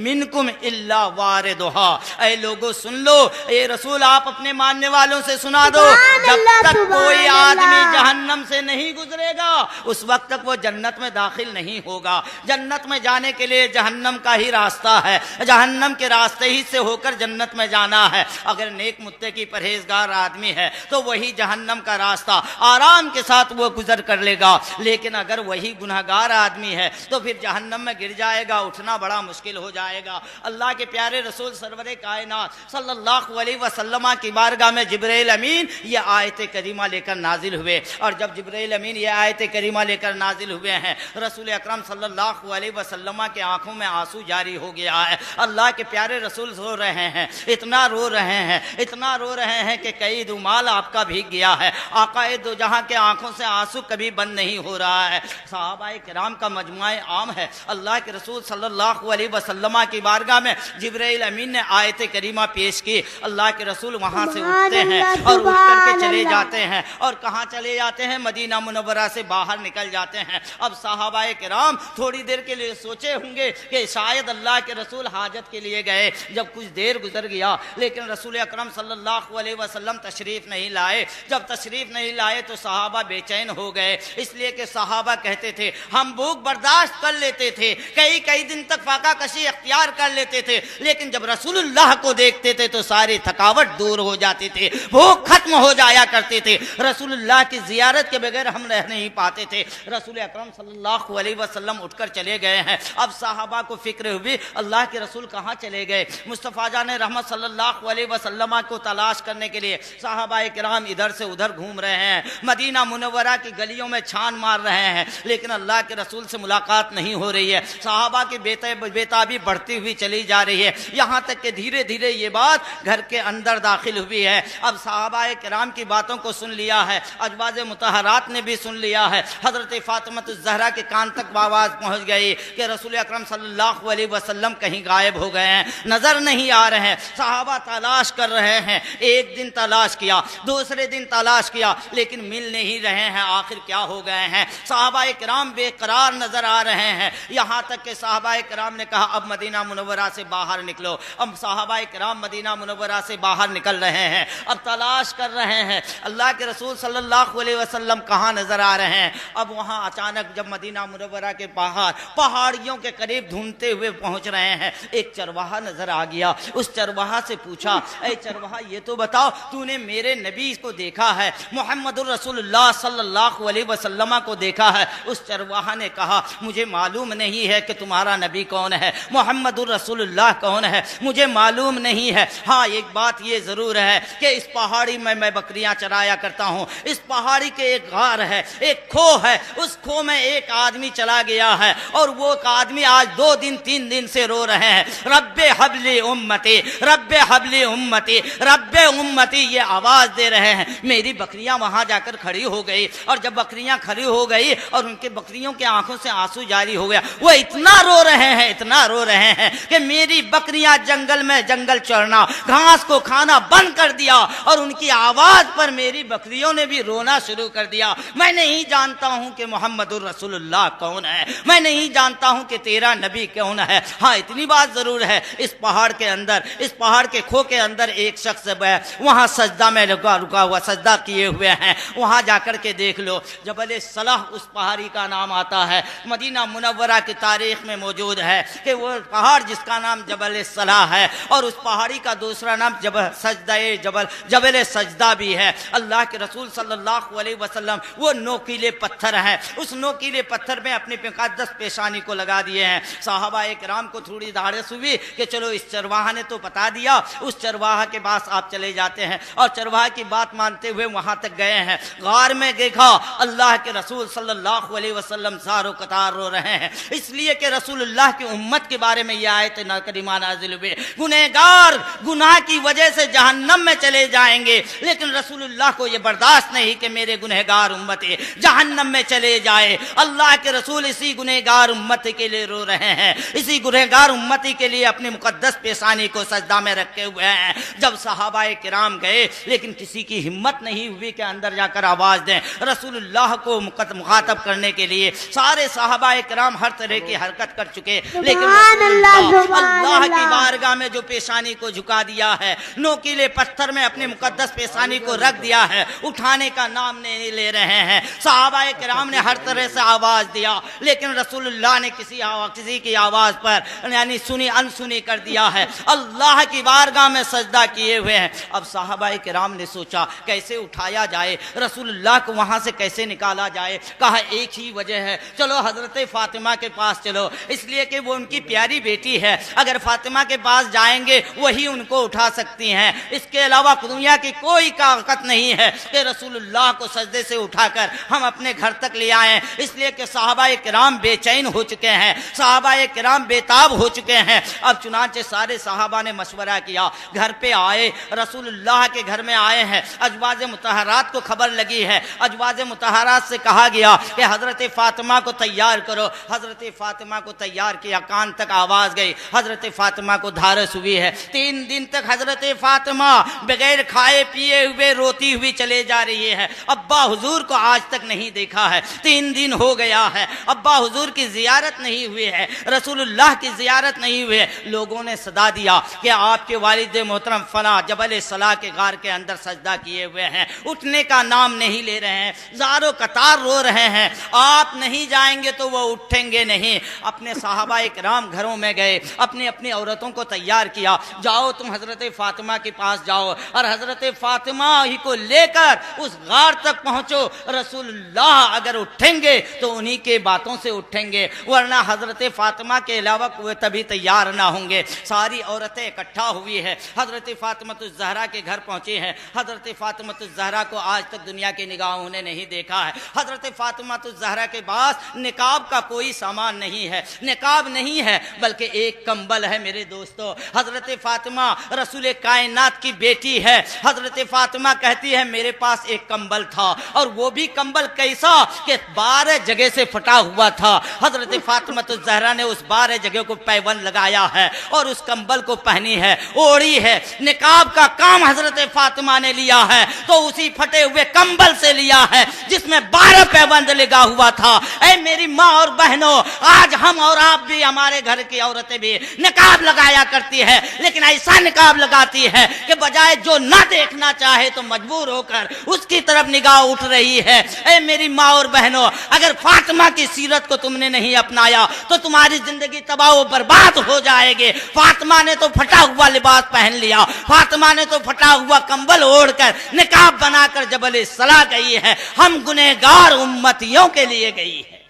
مِّنكُمْ إِلَّا وَارِدُهَا۔ اے لوگو سن لو، اے رسول آپ اپنے ماننے والوں سے سنا دو، جب تک کوئی آدمی جہنم سے نہیں گزرے گا اس وقت تک وہ جنت میں داخل نہیں ہوگا۔ جنت میں جانے کے لیے جہنم کا ہی راستہ ہے، جہنم کے راستے ہی سے ہو کر جنت میں جانا ہے۔ اگر نیک متقی پرہیزگار آدمی ہے تو وہی جہنم کا راستہ آرام کے ساتھ وہ گزر کر لے گا، لیکن اگر وہی گنہگار آدمی ہے تو پھر جہنم میں گر جائے گا، اٹھنا بڑا مشکل ہو جائے گا۔ اللہ کے پیارے رسول سرور کائنات صلی اللہ علیہ وسلم کی بارگاہ میں جبرائیل امین یہ آیت کریمہ لے کر نازل ہوئے، اور جب جبرائیل امین یہ آیت کریمہ لے کر نازل ہوئے ہیں رسول اکرم صلی اللہ علیہ وسلم کے آنکھوں میں آنسو جاری ہو گیا ہے۔ اللہ کے پیارے رسول رو رہے ہیں، اتنا رو رہے ہیں، اتنا رو رہے ہیں کہ کئی رومال آپ کا بھیگ گیا ہے۔ آقا دو جہاں کے آنکھوں سے آنسو کبھی بند نہیں ہو رہا ہے۔ صحابہ کرام کا مجموعہ عام ہے، اللہ کے رسول صلی اللہ علیہ وسلم کی بارگاہ میں جبرائیل امین نے آیت کریمہ پیش کی۔ اللہ کے رسول وہاں سے اٹھتے ہیں اور اٹھ کر کے چلے جاتے ہیں، اور کہاں چلے جاتے ہیں؟ مدینہ منورہ سے باہر نکل جاتے ہیں۔ اب صحابہ کرام تھوڑی دیر کے لیے سوچے ہوں گے کہ شاید اللہ کے رسول حاجت کے لیے گئے، جب کچھ دیر گزر گیا لیکن رسول اکرم صلی اللہ علیہ وسلم تشریف نہیں لائے۔ جب تشریف نہیں لائے تو صحابہ بے چین ہو گئے، اس لیے کہ صحابہ کہتے تھے ہم بھوک برداشت کر لیتے تھے، کئی دن تک فاقہ کشی اختیار کر لیتے تھے، لیکن جب رسول اللہ کو دیکھتے تھے تو ساری تھکاوٹ دور ہو جاتی تھی، بھوک ختم ہو جایا کرتی تھی۔ رسول اللہ کی زیارت کے بغیر ہم رہ نہیں پاتے تھے۔ رسول اکرم صلی اللہ علیہ وسلم اٹھ کر چلے گئے ہیں۔ اب صحابہ کو فکر ہوئی اللہ کے رسول کہاں چلے گئے؟ مصطفیٰ جان رحمت صلی اللہ علیہ وسلم کو تلاش کرنے کے لیے صحابہ کرام ادھر سے ادھر گھوم رہے ہیں، مدینہ منورہ کی گلیوں میں چھان مار رہے ہیں، لیکن اللہ کے رسول سے ملاقات نہیں ہو رہی ہے۔ صحابہ کی بےتابی بڑھتی ہوئی چلی جا رہی ہے، یہاں تک کہ دھیرے دھیرے یہ بات گھر کے اندر داخل ہوئی ہے۔ اب صحابہ کرام کی باتوں کو سن لیا ہے، ازواج مطہرات نے بھی سن لیا ہے۔ حضرت فاطمہ الزہرا کے کان تک آواز پہنچ گئی کہ رسول اکرم صلی اللہ علیہ وسلم کہیں غائب ہو گئے ہیں، نظر نہیں آ رہے ہیں۔ صحابہ تلاش کر رہے ہیں، ایک دن تلاش کیا، دوسرے دن تلاش کیا، لیکن مل نہیں رہے ہیں۔ آخر کیا ہو گئے ہیں؟ صحابہ کرام بے قرار نظر آ رہے ہیں، یہاں تک کہ صحابہ کرام نے کہا اب مدینہ منورہ سے باہر نکلو۔ اب صحابہ کرام مدینہ منورہ سے باہر نکل رہے ہیں، اب تلاش کر رہے ہیں اللہ کے رسول صلی اللہ علیہ وسلم کہاں نظر آ رہے ہیں۔ اب وہاں اچانک جب مدینہ منورہ کے باہر پہاڑیوں کے قریب ڈھونڈتے ہوئے پہنچ رہے ہیں، ایک چرواہا نظر آ گیا۔ اس چرواہا سے پوچھا اے چرواہا یہ تو بتاؤ تو نے میرے نبی کو دیکھا ہے، محمد الرسول اللہ صلی اللہ علیہ وسلم کو دیکھا ہے؟ اس چرواہا نے کہا مجھے معلوم نہیں ہے کہ تمہارا نبی کون ہے، محمد الرسول اللہ کون ہے، مجھے معلوم نہیں ہے۔ ہاں ایک بات یہ ضرور ہے کہ اس پہاڑی میں بکریاں چرایا کرتا ہوں، اس پہاڑی کے ایک غار ہے، ایک کھو ہے، اس کھو میں ایک آدمی چلا گیا ہے، اور وہ آدمی آج 2 دن 3 دن سے رو رہے ہیں رب حبلی امتی، رب حبلی امتی، رب امتی، یہ آواز دے رہے ہیں۔ میری بکریاں وہاں جا کر کھڑی ہو گئی، اور جب بکریاں کھڑی ہو گئی اور ان کے بکریوں کے آنکھوں سے آنسو جاری ہو گیا، وہ اتنا رو رہے ہیں، اتنا رو رہے ہیں کہ میری بکریاں جنگل چرنا، گھاس کو کھانا بند کر دیا، اور ان کی آواز پر میری بکریوں نے بھی رونا شروع کر دیا۔ میں نہیں جانتا ہوں کہ محمد محمد الرسول اللہ کون ہے، میں نہیں جانتا ہوں کہ تیرا نبی کون ہے۔ ہاں اتنی بات ضرور ہے، اس پہاڑ کے اندر، اس پہاڑ کے کھو کے اندر ایک شخص ہے، وہاں سجدہ میں رکا ہوا، سجدہ کیے ہوئے ہیں، وہاں جا کر کے دیکھ لو۔ جبل صلاح اس پہاڑی کا نام آتا ہے، مدینہ منورہ کی تاریخ میں موجود ہے کہ وہ پہاڑ جس کا نام جبل صلاح ہے، اور اس پہاڑی کا دوسرا نام جبل سجدہ بھی ہے۔ اللہ کے رسول صلی اللہ علیہ وسلم وہ نوکیلے پتھر ہیں، اس نوکیلے پتھر میں اپنی مقدس پیشانی کو لگا دیے ہیں۔ صحابہ کرام کو تھوڑی دھاڑس ہوئی کہ چلو اس چرواہا نے تو بتا دیا، اس چرواہا کے پاس آپ چلے جاتے ہیں، اور چرواہا کی بات مانتے ہوئے وہاں تک گئے ہیں۔ غار میں دیکھا اللہ کے رسول صلی اللہ علیہ وسلم زار و قطار رو رہے ہیں، اس لیے کہ رسول اللہ کی امت کے بارے میں یہ آیت کریمہ نازل ہوئی، گنہگار گناہ کی وجہ سے جہنم میں چلے جائیں گے، لیکن رسول اللہ کو یہ برداشت نہیں کہ میرے گنہگار امتی جہنم میں چلے جائے۔ اللہ کے رسول اسی گنہگار امتی کے لیے رو رہے ہیں، اسی گنہگار امتی کے لیے اپنی مقدس پیشانی کو سجدہ میں رکھے ہوئے ہیں۔ جب صحابہ کرام گئے لیکن کسی کی ہمت نہیں ہوئی کہ اندر جا کر آواز دیں رسول اللہ کو مخاطب کرنے کے لیے۔ سارے صحابہ کرام ہر طرح کی حرکت کر چکے، لیکن اللہ کی بارگاہ میں جو پیشانی کو جھکا دیا ہے، نوکیلے پتھر میں اپنی مقدس پیشانی کو رکھ دیا ہے، اٹھانے کا نام نہیں لے رہے ہیں۔ صحابہ کرام نے ہر طرح سے آواز دیا، لیکن رسول اللہ نے کسی کی آواز پر یعنی انسنی کر دیا ہے، اللہ کی بارگاہ میں سجدہ کیے ہوئے ہیں۔ اب صحابہ کرام نے سوچا کیسے اٹھایا جائے، رسول اللہ کو وہاں سے کیسے نکالا جائے۔ کہا ایک ہی وجہ ہے، چلو حضرت فاطمہ کے پاس چلو، اس لیے کہ وہ ان کی پیاری بیٹی ہے، اگر فاطمہ کے پاس جائیں گے وہی ان کو اٹھا سکتی ہیں، اس کے علاوہ دنیا کی کوئی طاقت نہیں ہے کہ رسول اللہ کو سجدے سے اٹھا کر ہم اپنے گھر تک لے آئیں۔ اس لیے کہ صحابہ کرام بے چین ہو چکے ہیں، صحابہ کرام بےتاب ہو چکے ہیں۔ اب چنانچہ سارے صحابہ نے مشورہ کیا، گھر پہ آئے، رسول اللہ کے گھر میں آئے ہیں، ازواج مطہرات کو خبر لگی ہے، ازواج مطہرات سے کہا گیا کہ حضرت فاطمہ کو تیار کرو۔ حضرت فاطمہ کو تیار کیا، کان تک آواز گئی، حضرت فاطمہ کو دھارس ہوئی ہے۔ 3 دن تک حضرت فاطمہ بغیر کھائے پیے ہوئے روتی ہوئی چلے جا رہی ہے، ابا حضور کو آج تک نہیں دیکھا ہے، 3 دن ہو گیا ہے، ابا حضور کی زیارت نہیں ہوئی ہے، رسول اللہ کی زیارت نہیں ہوئی ہے۔ لوگوں نے صدا دیا کہ آپ کے والد محترم فلاں جبل صلاح کے غار کے اندر سجدہ کیے ہوئے ہیں، اٹھنے کا نام نہیں لے رہے ہیں، زار و قطار رو رہے ہیں، آپ نہیں جائیں گے تو وہ اٹھیں گے نہیں۔ اپنے صحابہ کرام گھروں میں گئے، اپنی عورتوں کو تیار کیا، جاؤ تم حضرت فاطمہ کے پاس جاؤ اور حضرت فاطمہ ہی کو لے کر اس غار تک پہنچو، رسول اللہ اگر اٹھیں گے تو انہی کے باتوں سے اٹھیں گے، ورنہ حضرت فاطمہ کے علاوہ کوئی تبھی تیار نہ ہوں گے۔ ساری عورتیں اکٹھا ہوئی ہے، حضرت فاطمہ الزہرا کے گھر پہنچے ہیں۔ حضرت فاطمہ الزہرا کو آج تک دنیا کی نگاہوں نے نہیں دیکھا ہے۔ حضرت فاطمہ الزہرا کے پاس نقاب کا کوئی سامان نہیں ہے، نقاب نہیں ہے بلکہ ایک کمبل ہے۔ میرے دوستو، حضرت فاطمہ رسول کائنات کی بیٹی ہے، حضرت فاطمہ کہتی ہے میرے پاس ایک کمبل تھا، اور وہ بھی کمبل کیسا کہ 12 جگہ سے پھٹا ہوا تھا۔ حضرت فاطمہ الزہرا نے اس 12 جگہ کو پیوند لگایا ہے اور اس کمبل کو پہنی ہے، اوڑی ہے۔ نقاب کا کام حضرت فاطمہ نے لیا ہے تو اسی پھٹے ہوئے کمبل سے لیا ہے جس میں 12 پیوند لگا ہوا تھا۔ اے میری ماں اور بہنوں، آج ہم اور آپ بھی، ہمارے گھر کی عورتیں بھی نقاب لگایا کرتی ہے، لیکن ایسا نقاب لگاتی ہے کہ بجائے جو نہ دیکھنا چاہے تو مجبور ہو کر اس کی طرف نگاہ اٹھ رہی ہے۔ اے میری ماں اور بہنوں، اگر فاطمہ کی سیرت کو تم نے نہیں اپنایا تو تمہاری زندگی تباہ و برباد ہو جائے گی۔ فاطمہ نے تو پھٹا ہوا لباس پہن لیا، فاطمہ نے تو پھٹا ہوا کمبل اوڑھ کر نقاب بنا کر جبل صلاح گئی ہے، ہم گنہگار امتیوں کے لیے گئی ہے۔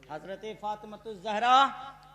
حضرت فاطمہ الزہرا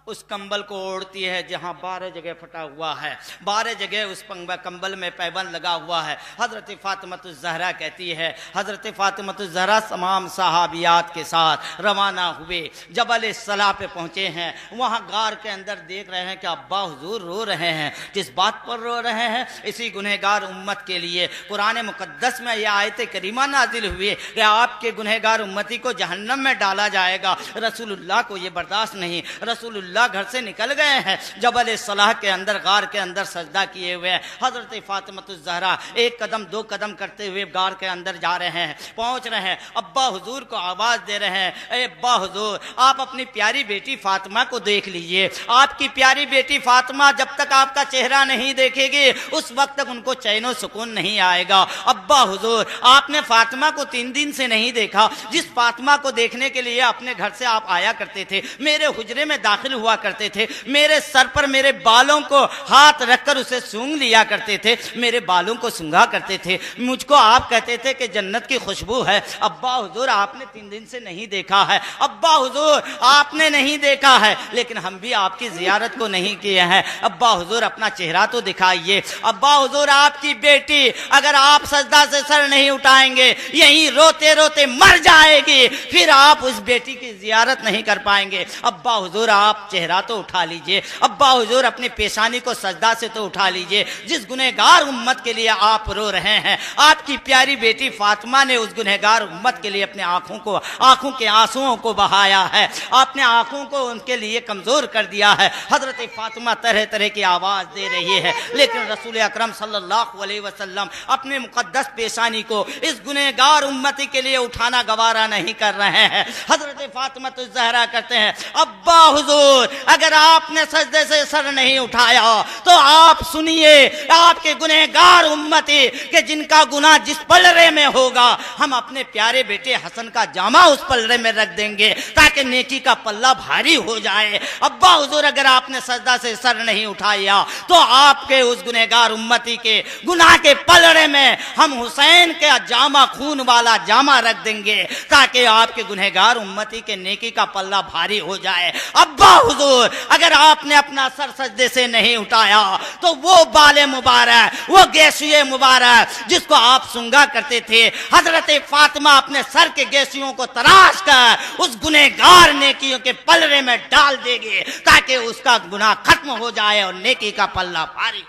اس کمبل کو اوڑھتی ہے جہاں 12 جگہ پھٹا ہوا ہے، 12 جگہ اس کمبل میں پیوند لگا ہوا ہے۔ حضرت فاطمہ الزہرا کہتی ہے، حضرت فاطمہ الزہرا تمام صحابیات کے ساتھ روانہ ہوئے، جبل صلاح پہ پہنچے ہیں۔ وہاں غار کے اندر دیکھ رہے ہیں کہ ابا حضور رو رہے ہیں۔ کس بات پر رو رہے ہیں؟ اسی گنہگار امت کے لیے۔ قرآن مقدس میں یہ آیت کریمہ نازل ہوئی کہ آپ کے گنہگار امتی کو جہنم میں ڈالا جائے گا۔ رسول اللہ کو یہ برداشت نہیں، رسول اللہ اللہ گھر سے نکل گئے ہیں، جبل صلاح کے اندر، غار کے اندر سجدہ کیے ہوئے ہیں۔ حضرت فاطمہ الزہرا ایک قدم دو قدم کرتے ہوئے غار کے اندر جا رہے ہیں، پہنچ رہے ہیں، ابا حضور کو آواز دے رہے ہیں، اے ابا حضور، آپ اپنی پیاری بیٹی فاطمہ کو دیکھ لیجئے۔ آپ کی پیاری بیٹی فاطمہ جب تک آپ کا چہرہ نہیں دیکھے گی اس وقت تک ان کو چین و سکون نہیں آئے گا۔ ابا حضور، آپ نے فاطمہ کو 3 دن سے نہیں دیکھا، جس فاطمہ کو دیکھنے کے لیے اپنے گھر سے آپ آیا کرتے تھے، میرے حجرے میں داخل ہوا کرتے تھے، میرے سر پر میرے بالوں کو ہاتھ رکھ کر اسے سونگ لیا کرتے تھے، میرے بالوں کو سونگا کرتے تھے، مجھ کو آپ کہتے تھے کہ جنت کی خوشبو ہے۔ ابا حضور، آپ نے 3 دن سے نہیں دیکھا ہے، ابا حضور آپ نے نہیں دیکھا ہے، لیکن ہم بھی آپ کی زیارت کو نہیں کیے ہیں، ابا حضور اپنا چہرہ تو دکھائیے۔ ابا حضور، آپ کی بیٹی اگر آپ سجدہ سے سر نہیں اٹھائیں گے یہیں روتے روتے مر جائے گی، پھر آپ اس بیٹی کی زیارت نہیں کر پائیں گے۔ ابا حضور آپ چہرہ تو اٹھا لیجئے، ابا حضور اپنی پیشانی کو سجدہ سے تو اٹھا لیجئے، جس گنہگار امت کے لیے آپ رو رہے ہیں، آپ کی پیاری بیٹی فاطمہ نے اس گنہگار امت کے لیے اپنے آنکھوں کے آنسوؤں کو بہایا ہے، آپ نے آنکھوں کو ان کے لیے کمزور کر دیا ہے۔ حضرت فاطمہ طرح طرح کی آواز دے رہی ہے، لیکن رسول اکرم صلی اللہ علیہ وسلم اپنے مقدس پیشانی کو اس گنہگار امتی کے لیے اٹھانا گوارا نہیں کر رہے ہیں۔ حضرت فاطمہ الزہرا کہتے ہیں، ابا حضور اگر آپ نے سجدے سے سر نہیں اٹھایا تو آپ سنیے، آپ کے گنہگار امتی کہ جن کا گناہ جس پلڑے میں ہوگا ہم اپنے پیارے بیٹے حسن کا جامع اس پلڑے میں رکھ دیں گے تاکہ نیکی کا پلہ بھاری ہو جائے۔ ابا حضور اگر آپ نے سجدہ سے سر نہیں اٹھایا تو آپ کے اس گنہگار امتی کے گناہ کے پلڑے میں ہم حسین کے جامع، خون والا جامع رکھ دیں گے تاکہ آپ کے گنہگار امتی کے نیکی کا پلہ بھاری ہو جائے۔ ابا حضور اگر آپ نے اپنا سر سجدے سے نہیں اٹھایا تو وہ بال مبارک، وہ گیسوئے مبارک جس کو آپ سنگا کرتے تھے، حضرت فاطمہ اپنے سر کے گیسیوں کو تراش کر اس گنہگار نیکیوں کے پلڑے میں ڈال دے گی تاکہ اس کا گناہ ختم ہو جائے اور نیکی کا پلہ بھاری۔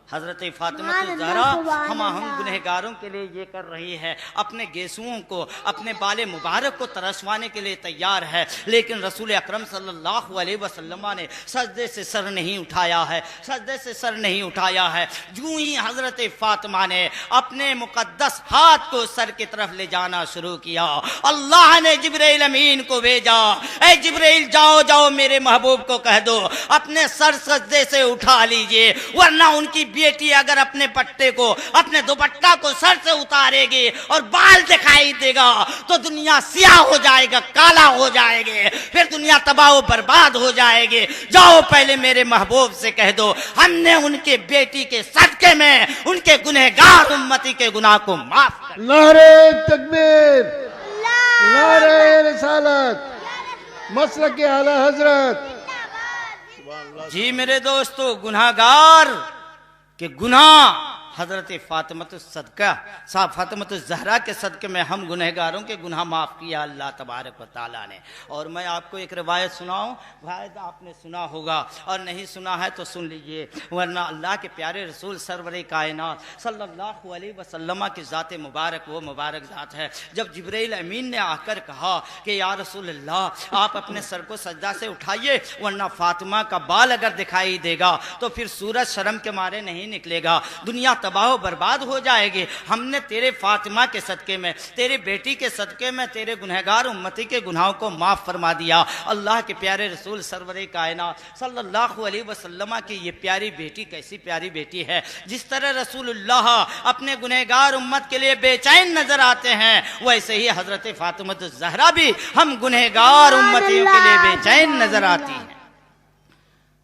حضرت فاطمہ الزہرا ہم گنہگاروں کے لیے یہ کر رہی ہے، اپنے گیسوؤں کو، اپنے بال مبارک کو ترشوانے کے لیے تیار ہے، لیکن رسول اکرم صلی اللہ علیہ وسلم نے سجدے سے سر نہیں اٹھایا ہے، سجدے سے سر نہیں اٹھایا ہے۔ جو ہی حضرت فاطمہ نے اپنے مقدس ہاتھ کو سر کی طرف لے جانا شروع کیا، اللہ نے جبرائیل امین کو بھیجا، اے جبرائیل جاؤ جاؤ میرے محبوب کو کہہ دو اپنے سر سجدے سے اٹھا لیجئے، ورنہ ان کی بیٹی اگر اپنے پٹے کو، اپنے دوپٹہ کو سر سے اتارے گی اور بال دکھائی دے گا تو دنیا سیاہ ہو جائے گا، کالا ہو جائے گی، پھر دنیا تباہ و برباد ہو جائے گی۔ جاؤ پہلے میرے محبوب سے کہہ دو ہم نے ان کے بیٹی کے صدقے میں ان کے گنہگار امتی کے گناہ کو معاف کر۔ نعرہ تکبیر، نعرہ رسالت، مسلک اعلی حضرت۔ جی میرے دوستو، گناہگار کہ گناہ حضرت فاطمہ الصدقہ صاحب فاطمہ الزہرا کے صدقے میں ہم گنہگاروں کے گناہ معاف کیا اللہ تبارک و تعالیٰ نے۔ اور میں آپ کو ایک روایت سناؤں، شاید آپ نے سنا ہوگا اور نہیں سنا ہے تو سن لیجئے، ورنہ اللہ کے پیارے رسول سرور کائنات صلی اللہ علیہ وسلم کی ذات مبارک وہ مبارک ذات ہے۔ جب جبرائیل امین نے آ کر کہا کہ یا رسول اللہ آپ اپنے سر کو سجدہ سے اٹھائیے ورنہ فاطمہ کا بال اگر دکھائی دے گا تو پھر سورج شرم کے مارے نہیں نکلے گا، دنیا تباہ و برباد ہو جائے گی، ہم نے تیرے فاطمہ کے صدقے میں، تیرے بیٹی کے صدقے میں تیرے گنہگار امتی کے گناہوں کو معاف فرما دیا۔ اللہ کے پیارے رسول سرور کائنات صلی اللہ علیہ وسلم کی یہ پیاری بیٹی کیسی پیاری بیٹی ہے، جس طرح رسول اللہ اپنے گنہگار امت کے لیے بے چین نظر آتے ہیں ویسے ہی حضرت فاطمہ الزہرا بھی ہم گنہگار امتیوں کے لیے بے چین نظر آتی ہیں۔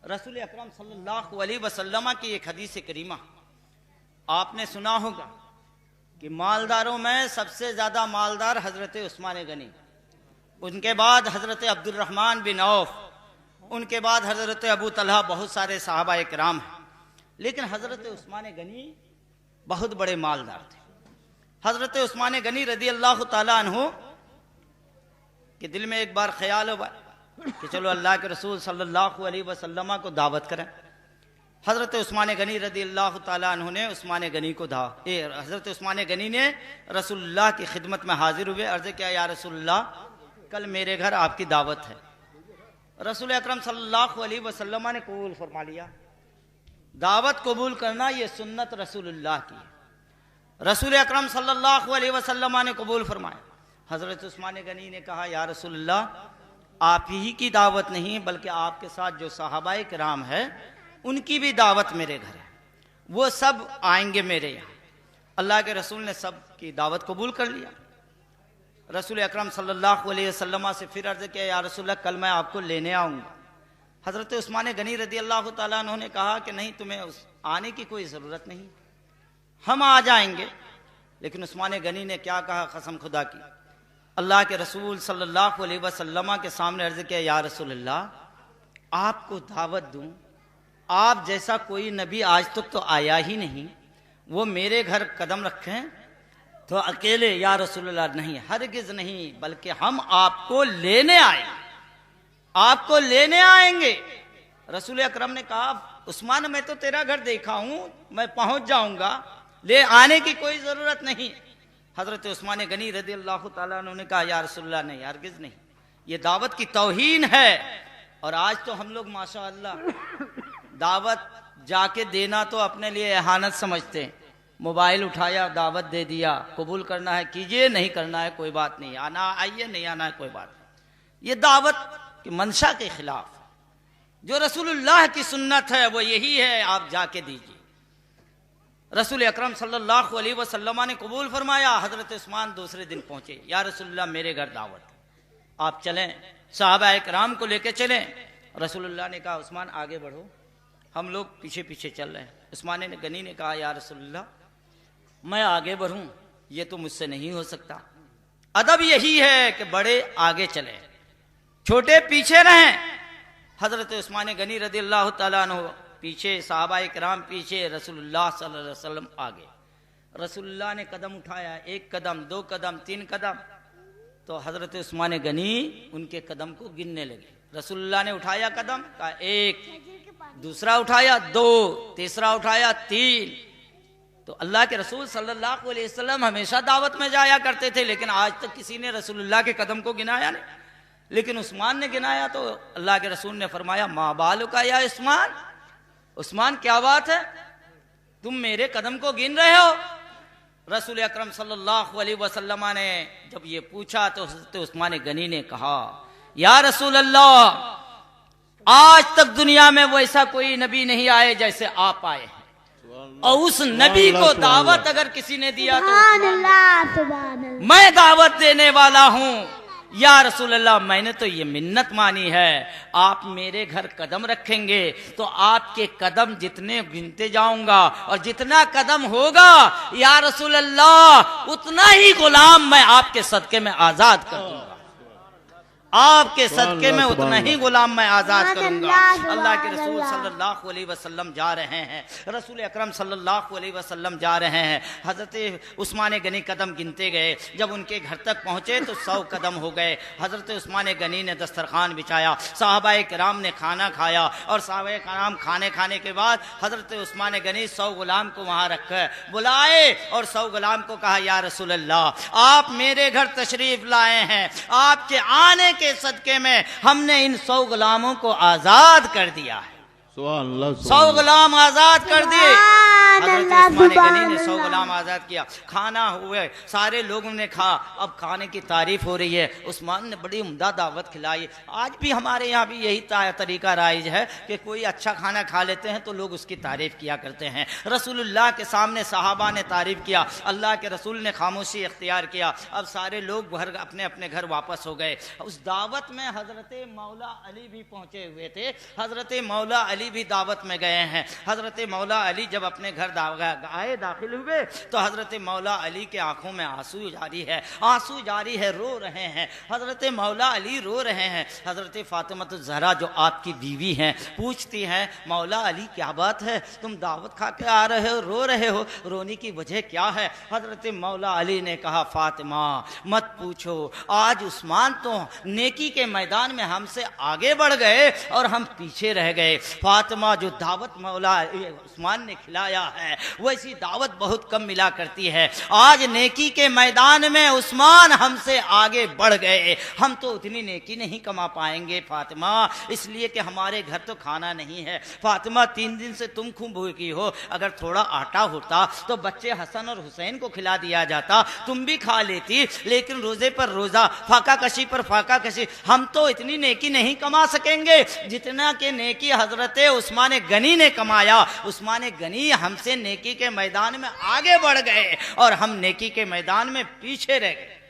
رسول اکرم صلی اللہ علیہ وسلم کی ایک حدیث کریمہ آپ نے سنا ہوگا کہ مالداروں میں سب سے زیادہ مالدار حضرت عثمان غنی، ان کے بعد حضرت عبد الرحمن بن عوف، ان کے بعد حضرت ابو طلحہ، بہت سارے صحابہ کرام ہیں، لیکن حضرت عثمان غنی بہت بڑے مالدار تھے۔ حضرت عثمان غنی رضی اللہ تعالیٰ عنہ کے دل میں ایک بار خیال ہوا کہ چلو اللہ کے رسول صلی اللہ علیہ وسلم کو دعوت کریں۔ حضرت عثمان غنی رضی اللہ تعالیٰ عنہ نے عثمان غنی کو حضرت عثمان غنی نے رسول اللہ کی خدمت میں حاضر ہوئے، عرض کیا یا رسول اللہ کل میرے گھر آپ کی دعوت ہے۔ رسول اکرم صلی اللہ علیہ وسلم نے قبول فرما لیا. دعوت قبول کرنا یہ سنت رسول اللہ کی ہے. رسول اکرم صلی اللہ علیہ وسلم نے قبول فرمایا. حضرت عثمان غنی نے کہا یا رسول اللہ آپ ہی کی دعوت نہیں بلکہ آپ کے ساتھ جو صحابہ کرام ہے ان کی بھی دعوت میرے گھر ہے, وہ سب آئیں گے میرے یہاں. اللہ کے رسول نے سب کی دعوت قبول کر لیا. رسول اکرم صلی اللہ علیہ وسلم سے پھر عرض کیا یا رسول اللہ کل میں آپ کو لینے آؤں گا. حضرت عثمان غنی رضی اللہ تعالیٰ عنہ نے کہا کہ نہیں تمہیں آنے کی کوئی ضرورت نہیں, ہم آ جائیں گے. لیکن عثمان غنی نے کیا کہا قسم خدا کی, اللہ کے رسول صلی اللہ علیہ وسلم کے سامنے عرض کیا یا رسول اللہ آپ کو دعوت دوں, آپ جیسا کوئی نبی آج تک تو آیا ہی نہیں, وہ میرے گھر قدم رکھیں تو اکیلے یا رسول اللہ نہیں, ہرگز نہیں, بلکہ ہم آپ کو لینے آئیں, آپ کو لینے آئیں گے. رسول اکرم نے کہا عثمان میں تو تیرا گھر دیکھا ہوں, میں پہنچ جاؤں گا, لے آنے کی کوئی ضرورت نہیں. حضرت عثمان غنی رضی اللہ تعالیٰ عنہ نے کہا یا رسول اللہ نہیں, ہرگز نہیں, یہ دعوت کی توہین ہے. اور آج تو ہم لوگ ماشاءاللہ دعوت جا کے دینا تو اپنے لیے اہانت سمجھتے ہیں. موبائل اٹھایا دعوت دے دیا, قبول کرنا ہے کیجئے, نہیں کرنا ہے کوئی بات نہیں, آنا آئیے, نہیں آنا ہے کوئی بات نہیں. یہ دعوت کی منشا کے خلاف. جو رسول اللہ کی سنت ہے وہ یہی ہے, آپ جا کے دیجئے. رسول اکرم صلی اللہ علیہ وسلم نے قبول فرمایا. حضرت عثمان دوسرے دن پہنچے, یا رسول اللہ میرے گھر دعوت, آپ چلیں, صحابہ کرام کو لے کے چلیں. رسول اللہ نے کہا عثمان آگے بڑھو, ہم لوگ پیچھے پیچھے چل رہے ہیں. عثمان غنی نے کہا یا رسول اللہ میں آگے بڑھوں یہ تو مجھ سے نہیں ہو سکتا. ادب یہی ہے کہ بڑے آگے چلیں, چھوٹے پیچھے رہیں. حضرت عثمان غنی رضی اللہ تعالیٰ عنہ پیچھے, صحابہ کرام پیچھے, رسول اللہ صلی اللہ علیہ وسلم آگے. رسول اللہ نے قدم اٹھایا, ایک قدم, دو قدم, تین قدم, تو حضرت عثمان غنی ان کے قدم کو گننے لگے. رسول اللہ نے اٹھایا قدم, کہا ایک, دوسرا اٹھایا دو, تیسرا اٹھایا تین. تو اللہ کے رسول صلی اللہ علیہ وسلم ہمیشہ دعوت میں جایا کرتے تھے, لیکن آج تک کسی نے رسول اللہ کے قدم کو گنایا نہیں. لیکن عثمان نے گنایا تو اللہ کے رسول نے فرمایا ما بالک یا عثمان, عثمان کیا بات ہے, تم میرے قدم کو گن رہے ہو. رسول اکرم صلی اللہ علیہ وسلم نے جب یہ پوچھا تو حضرت عثمان غنی نے کہا یا رسول اللہ آج تک دنیا میں ویسا کوئی نبی نہیں آئے جیسے آپ آئے ہیں, اور اس نبی کو دعوت اگر کسی نے دیا تو میں دعوت دینے والا ہوں. یا رسول اللہ میں نے تو یہ منت مانی ہے, آپ میرے گھر قدم رکھیں گے تو آپ کے قدم جتنے گنتے جاؤں گا, اور جتنا قدم ہوگا یا رسول اللہ اتنا ہی غلام میں آپ کے صدقے میں آزاد کر دوں گا, آپ کے صدقے میں اتنا ہی غلام میں آزاد کروں گا. اللہ کے رسول صلی اللہ علیہ وسلم جا رہے ہیں, رسول اکرم صلی اللہ علیہ وسلم جا رہے ہیں. حضرت عثمان غنی قدم گنتے گئے, جب ان کے گھر تک پہنچے تو 100 قدم ہو گئے. حضرت عثمان غنی نے دسترخوان بچھایا, صحابہ کرام نے کھانا کھایا, اور صحابہ کرام کھانے کے بعد حضرت عثمان غنی 100 غلام کو وہاں رکھ کر بلائے, اور 100 غلام کو کہا یا رسول اللہ آپ میرے گھر تشریف لائے ہیں, آپ کے آنے کے صدقے میں ہم نے ان 100 غلاموں کو آزاد کر دیا ہے. 100 غلام آزاد کر دیے. حضرت عثمان غنی نے 100 غلام آزاد کیا, کھانا ہوئے, سارے لوگوں نے کھا. اب کھانے کی تعریف ہو رہی ہے, عثمان نے بڑی عمدہ دعوت کھلائی. آج بھی ہمارے یہاں بھی یہی طریقہ رائج ہے کہ کوئی اچھا کھانا کھا لیتے ہیں تو لوگ اس کی تعریف کیا کرتے ہیں. رسول اللہ کے سامنے صحابہ نے تعریف کیا, اللہ کے رسول نے خاموشی اختیار کیا. اب سارے لوگ اپنے اپنے گھر واپس ہو گئے. اس دعوت میں حضرت مولا علی بھی پہنچے ہوئے تھے, حضرت مولا علی بھی دعوت میں گئے ہیں. حضرت مولا علی جب اپنے گھر آئے, داخل ہوئے تو حضرت مولا علی کے آنکھوں میں آنسو جاری ہے, رو رہے ہیں. حضرت مولا علی رو رہے ہیں. حضرت فاطمہ الزہرا جو آپ کی بیوی ہیں پوچھتی ہیں مولا علی کیا بات ہے, تم دعوت کھا کے آ رہے ہو, رو رہے ہو, رونے کی وجہ کیا ہے؟ حضرت مولا علی نے کہا فاطمہ مت پوچھو, آج عثمان تو نیکی کے میدان میں ہم سے آگے بڑھ گئے اور ہم پیچھے رہ گئے. فاطمہ جو دعوت مولا عثمان نے کھلایا, ہے ویسی دعوت بہت کم ملا کرتی ہے. آج نیکی کے میدان میں عثمان ہم سے آگے بڑھ گئے. ہم تو اتنی نیکی نہیں کما پائیں گے فاطمہ, اس لیے کہ ہمارے گھر تو کھانا نہیں ہے. فاطمہ 3 دن سے تم خوب بھوکی ہو, اگر تھوڑا آٹا ہوتا تو بچے حسن اور حسین کو کھلا دیا جاتا, تم بھی کھا لیتی. لیکن روزے پر روزہ, فاقہ کشی پر فاقہ کشی, ہم تو اتنی نیکی نہیں کما سکیں گے جتنا کہ نیکی حضرت عثمان غنی نے کمایا. عثمان غنی ہم سے نیکی کے میدان میں آگے بڑھ گئے اور ہم نیکی کے میدان میں پیچھے رہ گئے.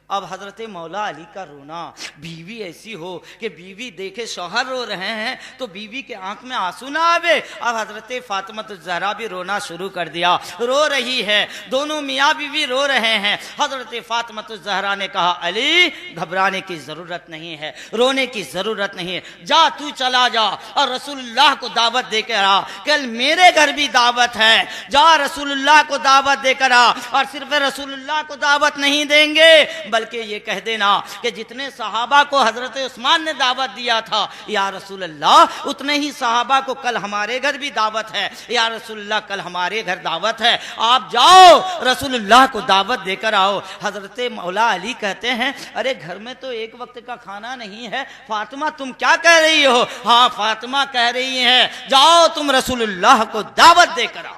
اب حضرت مولا علی کا رونا, بیوی ایسی ہو کہ بیوی دیکھے شوہر رو رہے ہیں تو بیوی کے آنکھ میں آنسو نہ آوے. اب حضرت فاطمہ الزہرا بھی رونا شروع کر دیا, رو رہی ہے, دونوں میاں بیوی رو رہے ہیں. حضرت فاطمہ الزہرا نے کہا علی گھبرانے کی ضرورت نہیں ہے, رونے کی ضرورت نہیں ہے, جا تو چلا جا اور رسول اللہ کو دعوت دے کر آ. کل میرے گھر بھی دعوت ہے, جا رسول اللہ کو دعوت دے کر آ. اور صرف رسول اللہ کو دعوت نہیں دیں گے بلکہ یہ کہہ دینا کہ جتنے صحابہ کو حضرت عثمان نے دعوت دیا تھا یا رسول اللہ اتنے ہی صحابہ کو کل ہمارے گھر بھی دعوت ہے. یا رسول اللہ کل ہمارے گھر دعوت ہے, آپ جاؤ رسول اللہ کو دعوت دے کر آؤ. حضرت مولا علی کہتے ہیں ارے گھر میں تو ایک وقت کا کھانا نہیں ہے, فاطمہ تم کیا کہہ رہی ہو؟ ہاں فاطمہ کہہ رہی ہے جاؤ تم رسول اللہ کو دعوت دے کر آؤ.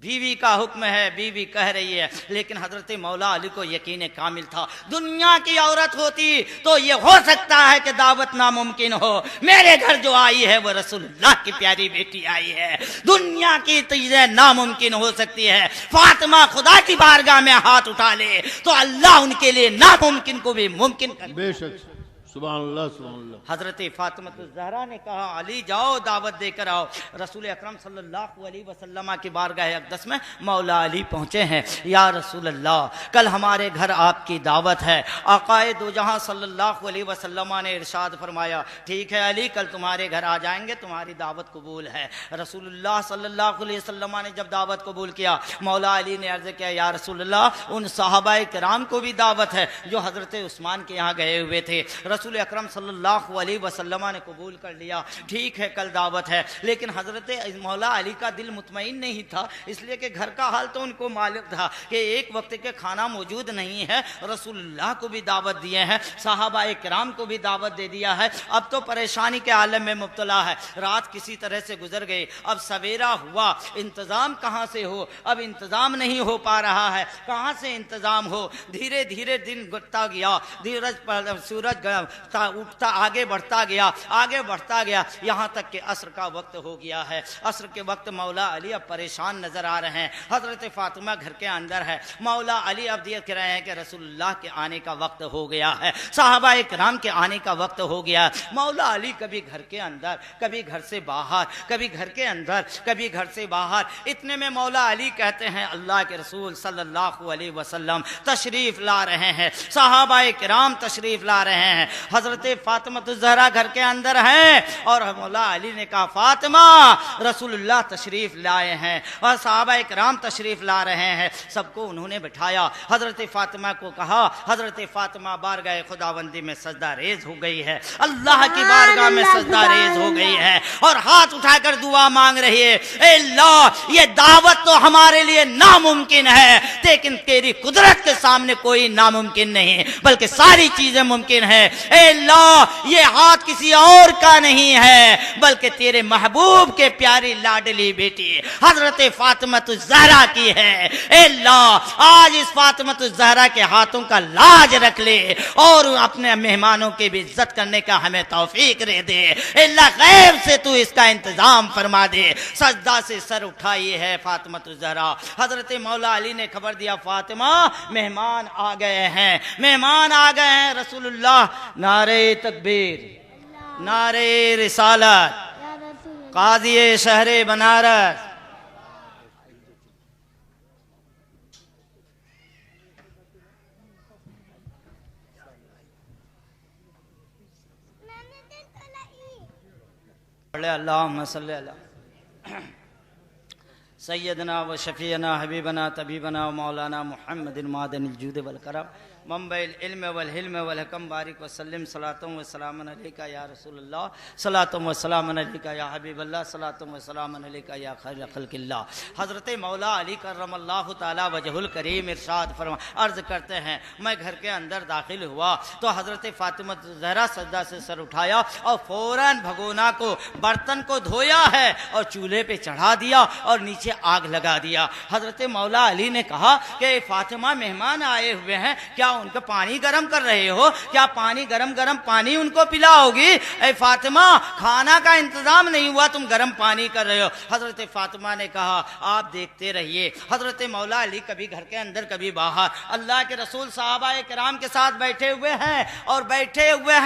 بیوی کا حکم ہے, بیوی کہہ رہی ہے. لیکن حضرت مولا علی کو یقین کامل تھا دنیا کی عورت ہوتی تو یہ ہو سکتا ہے کہ دعوت ناممکن ہو, میرے گھر جو آئی ہے وہ رسول اللہ کی پیاری بیٹی آئی ہے. دنیا کی چیزیں ناممکن ہو سکتی ہے, فاطمہ خدا کی بارگاہ میں ہاتھ اٹھا لے تو اللہ ان کے لیے ناممکن کو بھی ممکن کر. بے شک, سبحان اللہ سبحان اللہ. حضرت فاطمہ الزہرا نے کہا علی جاؤ دعوت دے کر آؤ. رسول اکرم صلی اللہ علیہ وسلم کی بارگاہ اقدس میں مولا علی پہنچے ہیں. یا رسول اللہ کل ہمارے گھر آپ کی دعوت ہے. آقائے دو جہاں صلی اللہ علیہ وسلم نے ارشاد فرمایا ٹھیک ہے علی کل تمہارے گھر آ جائیں گے, تمہاری دعوت قبول ہے. رسول اللہ صلی اللہ علیہ وسلم نے جب دعوت قبول کیا مولا علی نے عرض کیا یا رسول اللہ ان صحابہ کرام کو بھی دعوت ہے جو حضرت عثمان کے یہاں گئے ہوئے تھے. رسول اکرم صلی اللہ علیہ وسلم نے قبول کر لیا, ٹھیک ہے کل دعوت ہے. لیکن حضرت مولا علی کا دل مطمئن نہیں تھا, اس لیے کہ گھر کا حال تو ان کو معلوم تھا کہ ایک وقت کے کھانا موجود نہیں ہے. رسول اللہ کو بھی دعوت دیے ہیں, صحابہ کرام کو بھی دعوت دے دیا ہے, اب تو پریشانی کے عالم میں مبتلا ہے. رات کسی طرح سے گزر گئی, اب سویرا ہوا, انتظام کہاں سے ہو؟ اب انتظام نہیں ہو پا رہا ہے, کہاں سے انتظام ہو؟ دھیرے دھیرے دن گزرتا گیا, سورج اٹھتا آگے بڑھتا گیا یہاں تک کہ عصر کا وقت ہو گیا ہے. عصر کے وقت مولا علی اب پریشان نظر آ رہے ہیں. حضرت فاطمہ گھر کے اندر ہے, مولا علی اب دیکھ رہے ہیں کہ رسول اللہ کے آنے کا وقت ہو گیا ہے, صحابہ کرام کے آنے کا وقت ہو گیا. مولا علی کبھی گھر کے اندر, کبھی گھر سے باہر, کبھی گھر کے اندر, کبھی گھر سے باہر. اتنے میں مولا علی کہتے ہیں اللہ کے رسول صلی اللہ علیہ وسلم تشریف لا رہے ہیں, صحابہ کرام تشریف لا رہے ہیں. حضرت فاطمہ الزہرا گھر کے اندر ہیں اور مولا علی نے کہا فاطمہ رسول اللہ تشریف لائے ہیں اور صحابہ کرام تشریف لا رہے ہیں. سب کو انہوں نے بٹھایا, حضرت فاطمہ کو کہا حضرت فاطمہ بارگاہ خداوندی میں سجدہ ریز ہو گئی ہے, اللہ کی بارگاہ میں سجدہ ریز ہو گئی ہے اور ہاتھ اٹھا کر دعا مانگ رہی ہے اے اللہ یہ دعوت تو ہمارے لیے ناممکن ہے لیکن تیری قدرت کے سامنے کوئی ناممکن نہیں بلکہ ساری چیزیں ممکن ہے. اے اللہ یہ ہاتھ کسی اور کا نہیں ہے بلکہ تیرے محبوب کے پیاری لاڈلی بیٹی حضرت فاطمہ الزہرا کی ہے. اے اللہ آج اس فاطمہ الزہرا کے ہاتھوں کا لاج رکھ لے اور اپنے مہمانوں کی بھی عزت کرنے کا ہمیں توفیق دے دے. اے اللہ غیب سے تو اس کا انتظام فرما دے. سجدہ سے سر اٹھائی ہے فاطمہ الزہرا. حضرت مولا علی نے خبر دیا فاطمہ مہمان آ گئے ہیں, مہمان آ گئے ہیں. رسول اللہ نعرہ تکبیر, نعرہ رسالت, قاضی شہر بنارس. اللہم صلی اللہ. سیدنا و شفیعنا حبیبنا طبیبنا و مولانا محمد معدن الجود والکرم منبع العلم والحلم والحکم بارک وسلم صلاۃ و سلام علیکہ یا رسول اللہ صلاۃ و سلام علیکہ یا حبیب اللہ صلاۃ و سلام علیکہ یا خیر خلق اللہ۔ حضرت مولا علی کرم اللہ تعالی وجہ الکریم ارشاد فرما عرض کرتے ہیں میں گھر کے اندر داخل ہوا تو حضرت فاطمہ زہرا سجدہ سے سر اٹھایا اور فوراً بھگونا کو برتن کو دھویا ہے اور چولہے پہ چڑھا دیا اور نیچے آگ لگا دیا۔ حضرت مولا علی نے کہا کہ فاطمہ مہمان آئے ہوئے ہیں، کیا ان کا پانی گرم کر رہے ہو؟ کیا پانی گرم پانی ان کو پلاؤ گی؟ اے فاطمہ کھانا کا انتظام نہیں ہوا، تم گرم پانی کر رہے ہو۔ حضرت فاطمہ نے کہا آپ دیکھتے رہیے۔ حضرت مولا علی کبھی گھر کے اندر کبھی باہر، اللہ کے رسول صحابہ کرام کے ساتھ بیٹھے ہوئے ہیں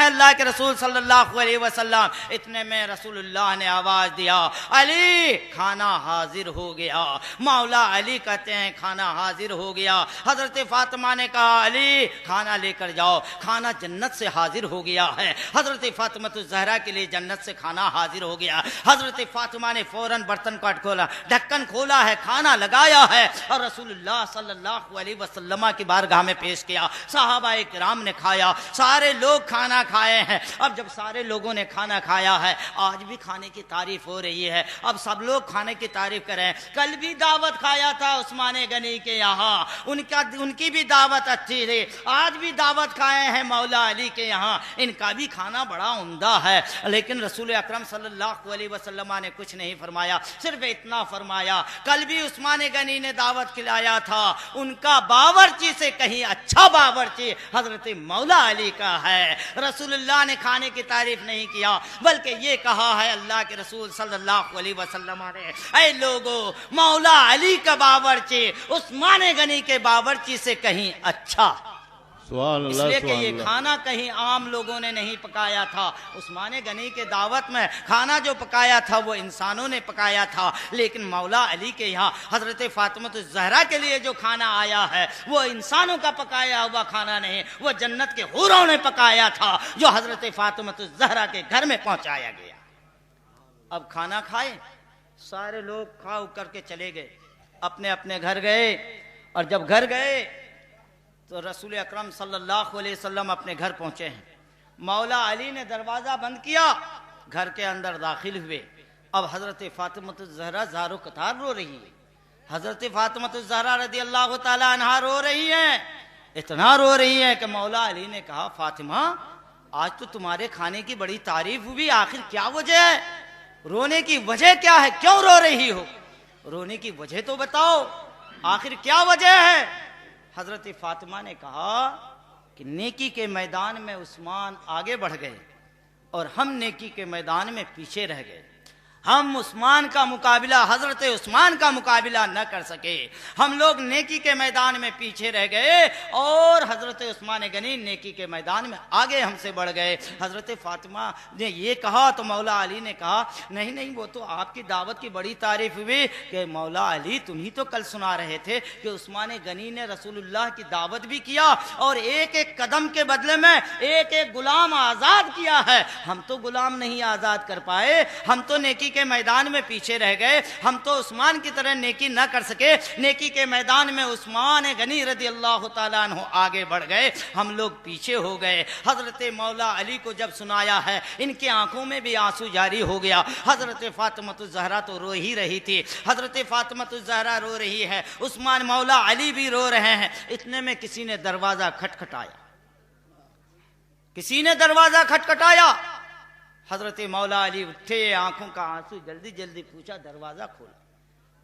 اللہ کے رسول صلی اللہ علیہ وسلم۔ اتنے میں رسول اللہ نے آواز دیا علی کھانا حاضر ہو گیا۔ مولا علی کہتے ہیں کھانا حاضر ہو گیا۔ حضرت فاطمہ نے کہا علی کھانا لے کر جاؤ، کھانا جنت سے حاضر ہو گیا ہے۔ حضرت فاطمہ الزہرا کے لیے جنت سے کھانا حاضر ہو گیا۔ حضرت فاطمہ نے فوراً برتن کا ڈھکن کھولا ہے، کھانا لگایا ہے اور رسول اللہ صلی اللہ علیہ وسلم کی بارگاہ میں پیش کیا۔ صحابہ کرام نے کھایا، سارے لوگ کھانا کھائے ہیں۔ اب جب سارے لوگوں نے کھانا کھایا ہے، آج بھی کھانے کی تعریف ہو رہی ہے، اب سب لوگ کھانے کی تعریف کریں۔ کل بھی دعوت کھایا تھا عثمان غنی کے یہاں، ان کی بھی دعوت اچھی تھی، آج بھی دعوت کھائے ہیں مولا علی کے یہاں، ان کا بھی کھانا بڑا عمدہ ہے۔ لیکن رسول اکرم صلی اللہ علیہ وسلم نے کچھ نہیں فرمایا، صرف اتنا فرمایا کل بھی عثمان غنی نے دعوت کھلایا تھا، ان کا باورچی سے کہیں اچھا باورچی حضرت مولا علی کا ہے۔ رسول اللہ نے کھانے کی تعریف نہیں کیا، بلکہ یہ کہا ہے اللہ کے رسول صلی اللہ علیہ وسلم نے اے لوگو مولا علی کا باورچی عثمان غنی کے باورچی سے کہیں اچھا۔ سبحان اس اللہ لیے کہ سبحان یہ اللہ۔ کھانا کہیں عام لوگوں نے نہیں پکایا تھا، عثمان غنی کے دعوت میں کھانا جو پکایا تھا وہ انسانوں نے پکایا تھا، لیکن مولا علی کے یہاں حضرت فاطمہ الزہرا کے لیے جو کھانا آیا ہے وہ انسانوں کا پکایا ہوا کھانا نہیں، وہ جنت کے حوروں نے پکایا تھا جو حضرت فاطمہ الزہرا کے گھر میں پہنچایا گیا۔ اب کھانا کھائے، سارے لوگ کھا کر کے چلے گئے، اپنے اپنے گھر گئے، اور جب گھر گئے تو رسول اکرم صلی اللہ علیہ وسلم اپنے گھر پہنچے ہیں۔ مولا علی نے دروازہ بند کیا، گھر کے اندر داخل ہوئے۔ اب حضرت فاطمہ الزہرا زارو قطار رو رہی ہے، حضرت فاطمہ الزہرا رضی اللہ تعالی عنہا رو رہی ہیں، اتنا رو رہی ہیں کہ مولا علی نے کہا فاطمہ آج تو تمہارے کھانے کی بڑی تعریف ہوئی، آخر کیا وجہ ہے؟ رونے کی وجہ کیا ہے؟ کیوں رو رہی ہو؟ رونے کی وجہ تو بتاؤ، آخر کیا وجہ ہے؟ حضرت فاطمہ نے کہا کہ نیکی کے میدان میں عثمان آگے بڑھ گئے اور ہم نیکی کے میدان میں پیچھے رہ گئے۔ ہم عثمان کا مقابلہ، حضرت عثمان کا مقابلہ نہ کر سکے، ہم لوگ نیکی کے میدان میں پیچھے رہ گئے اور حضرت عثمان غنی نیکی کے میدان میں آگے ہم سے بڑھ گئے۔ حضرت فاطمہ نے یہ کہا تو مولا علی نے کہا نہیں وہ تو آپ کی دعوت کی بڑی تعریف ہوئی کہ مولا علی تم ہی تو کل سنا رہے تھے کہ عثمان غنی نے رسول اللہ کی دعوت بھی کیا اور ایک ایک قدم کے بدلے میں ایک ایک غلام آزاد کیا ہے، ہم تو غلام نہیں آزاد کر پائے، ہم تو نیکی کے میدان میں پیچھے رہ گئے، ہم تو عثمان کی طرح نیکی نہ کر سکے، نیکی کے میدان میں عثمان غنی رضی اللہ تعالیٰ عنہ آگے بڑھ گئے، ہم لوگ پیچھے ہو گئے۔ حضرت مولا علی کو جب سنایا ہے ان کی آنکھوں میں بھی آنسو جاری ہو گیا۔ حضرت فاطمہ الزہرا تو رو ہی رہی تھی، حضرت فاطمہ الزہرا رو رہی ہے، عثمان مولا علی بھی رو رہے ہیں۔ اتنے میں کسی نے دروازہ کھٹکھٹایا، کسی نے دروازہ کھٹکھٹایا۔ حضرت مولا علی اٹھے، آنکھوں کا آنسو جلدی جلدی پوچھا دروازہ کھولا،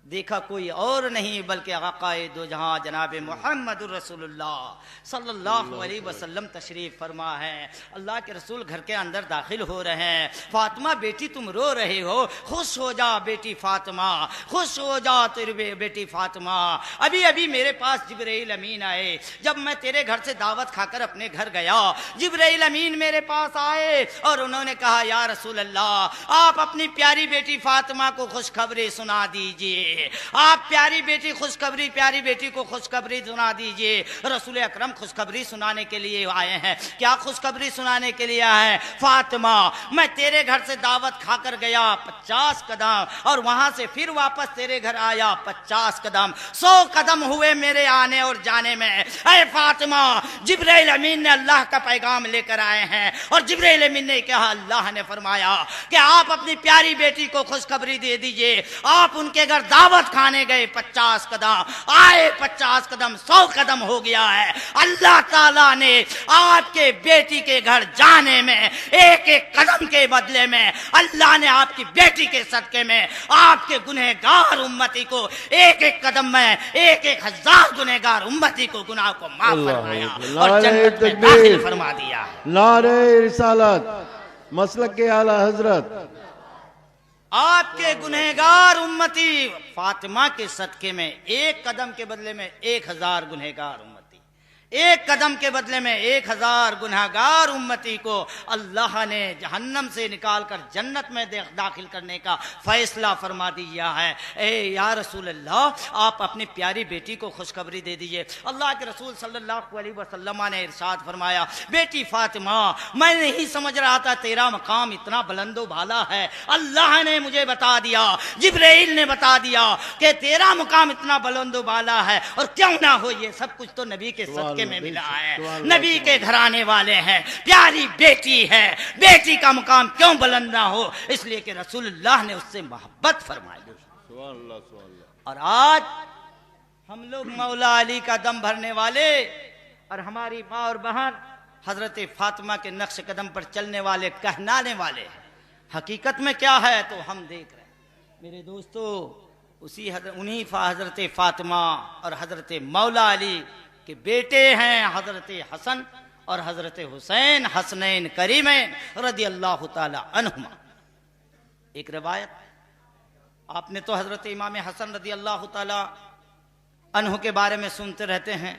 دیکھا کوئی اور نہیں بلکہ آقا دو جہاں جناب محمد رسول اللہ صلی اللہ علیہ وسلم تشریف فرما ہے۔ اللہ کے رسول گھر کے اندر داخل ہو رہے ہیں۔ فاطمہ بیٹی تم رو رہے ہو، خوش ہو جا بیٹی فاطمہ، خوش ہو جا تیری بیٹی فاطمہ، ابھی ابھی میرے پاس جبرائیل امین آئے، جب میں تیرے گھر سے دعوت کھا کر اپنے گھر گیا جبرائیل امین میرے پاس آئے اور انہوں نے کہا یا رسول اللہ آپ اپنی پیاری بیٹی فاطمہ کو خوشخبری سنا دیجئے۔ دیجئے، آپ پیاری بیٹی خوشخبری، پیاری بیٹی کو خوشخبری سنا دیجئے۔ رسول اکرم خوشخبری سنانے کے لیے آئے ہیں۔ کیا خوشخبری سنانے کے لیے آئے ہیں؟ فاطمہ، میں تیرے گھر سے دعوت کھا کر گیا 50 قدم، اور وہاں سے پھر واپس تیرے گھر آیا 50 قدم، 100 قدم ہوئے میرے آنے اور جانے میں۔ اے فاطمہ، جبرائیل امین نے اللہ کا پیغام لے کر آئے ہیں، اور جبرائیل امین نے کہا، اللہ نے فرمایا کہ آپ اپنی پیاری بیٹی کو خوشخبری دے دیجئے۔ آپ ان کے گھر دعوت کھانے گئے 50 قدم، آئے 50 قدم، 100 قدم ہو گیا ہے۔ اللہ تعالیٰ نے آپ کے بیٹی کے گھر جانے میں ایک ایک قدم کے بدلے میں اللہ نے آپ کی بیٹی کے صدقے میں آپ کے گنہگار امتی کو ایک ایک قدم میں 1,000 گنہگار امتی کو گناہ کو معاف فرمایا اور جنت میں داخل فرما دیا۔ نعرہ رسالت، مسلک کے اعلی حضرت، آپ کے گنہگار امتی فاطمہ کے صدقے میں ایک قدم کے بدلے میں 1,000 گنہگار امتی، ایک قدم کے بدلے میں 1,000 گنہگار امتی کو اللہ نے جہنم سے نکال کر جنت میں داخل کرنے کا فیصلہ فرما دیا ہے۔ اے یا رسول اللہ، آپ اپنی پیاری بیٹی کو خوشخبری دے دیجئے۔ اللہ کے رسول صلی اللہ علیہ وسلم نے ارشاد فرمایا، بیٹی فاطمہ، میں نہیں سمجھ رہا تھا تیرا مقام اتنا بلند و بالا ہے، اللہ نے مجھے بتا دیا، جبرائیل نے بتا دیا کہ تیرا مقام اتنا بلند و بالا ہے، اور کیوں نہ ہو، یہ سب کچھ تو نبی کے صدقے میں ملا ہے، نبی کے گھرانے والے ہیں، پیاری بیٹی ہے، بیٹی کا مقام کیوں بلند نہ ہو؟ اس لیے کہ رسول اللہ نے اس سے محبت فرمائی۔ سبحان اللہ، سبحان اللہ۔ اور آج ہم لوگ مولا علی کا دم بھرنے والے اور ہماری ماں اور بہن حضرت فاطمہ کے نقش قدم پر چلنے والے، کہنانے والے ہیں۔ حقیقت میں کیا ہے تو ہم دیکھ رہے ہیں میرے دوستو، انہی حضرت فاطمہ اور حضرت مولا علی کہ بیٹے ہیں حضرت حسن اور حضرت حسین، حسنین کریمین رضی اللہ تعالی عنہما۔ ایک روایت، آپ نے تو حضرت امام حسن رضی اللہ تعالی عنہ کے بارے میں سنتے رہتے ہیں،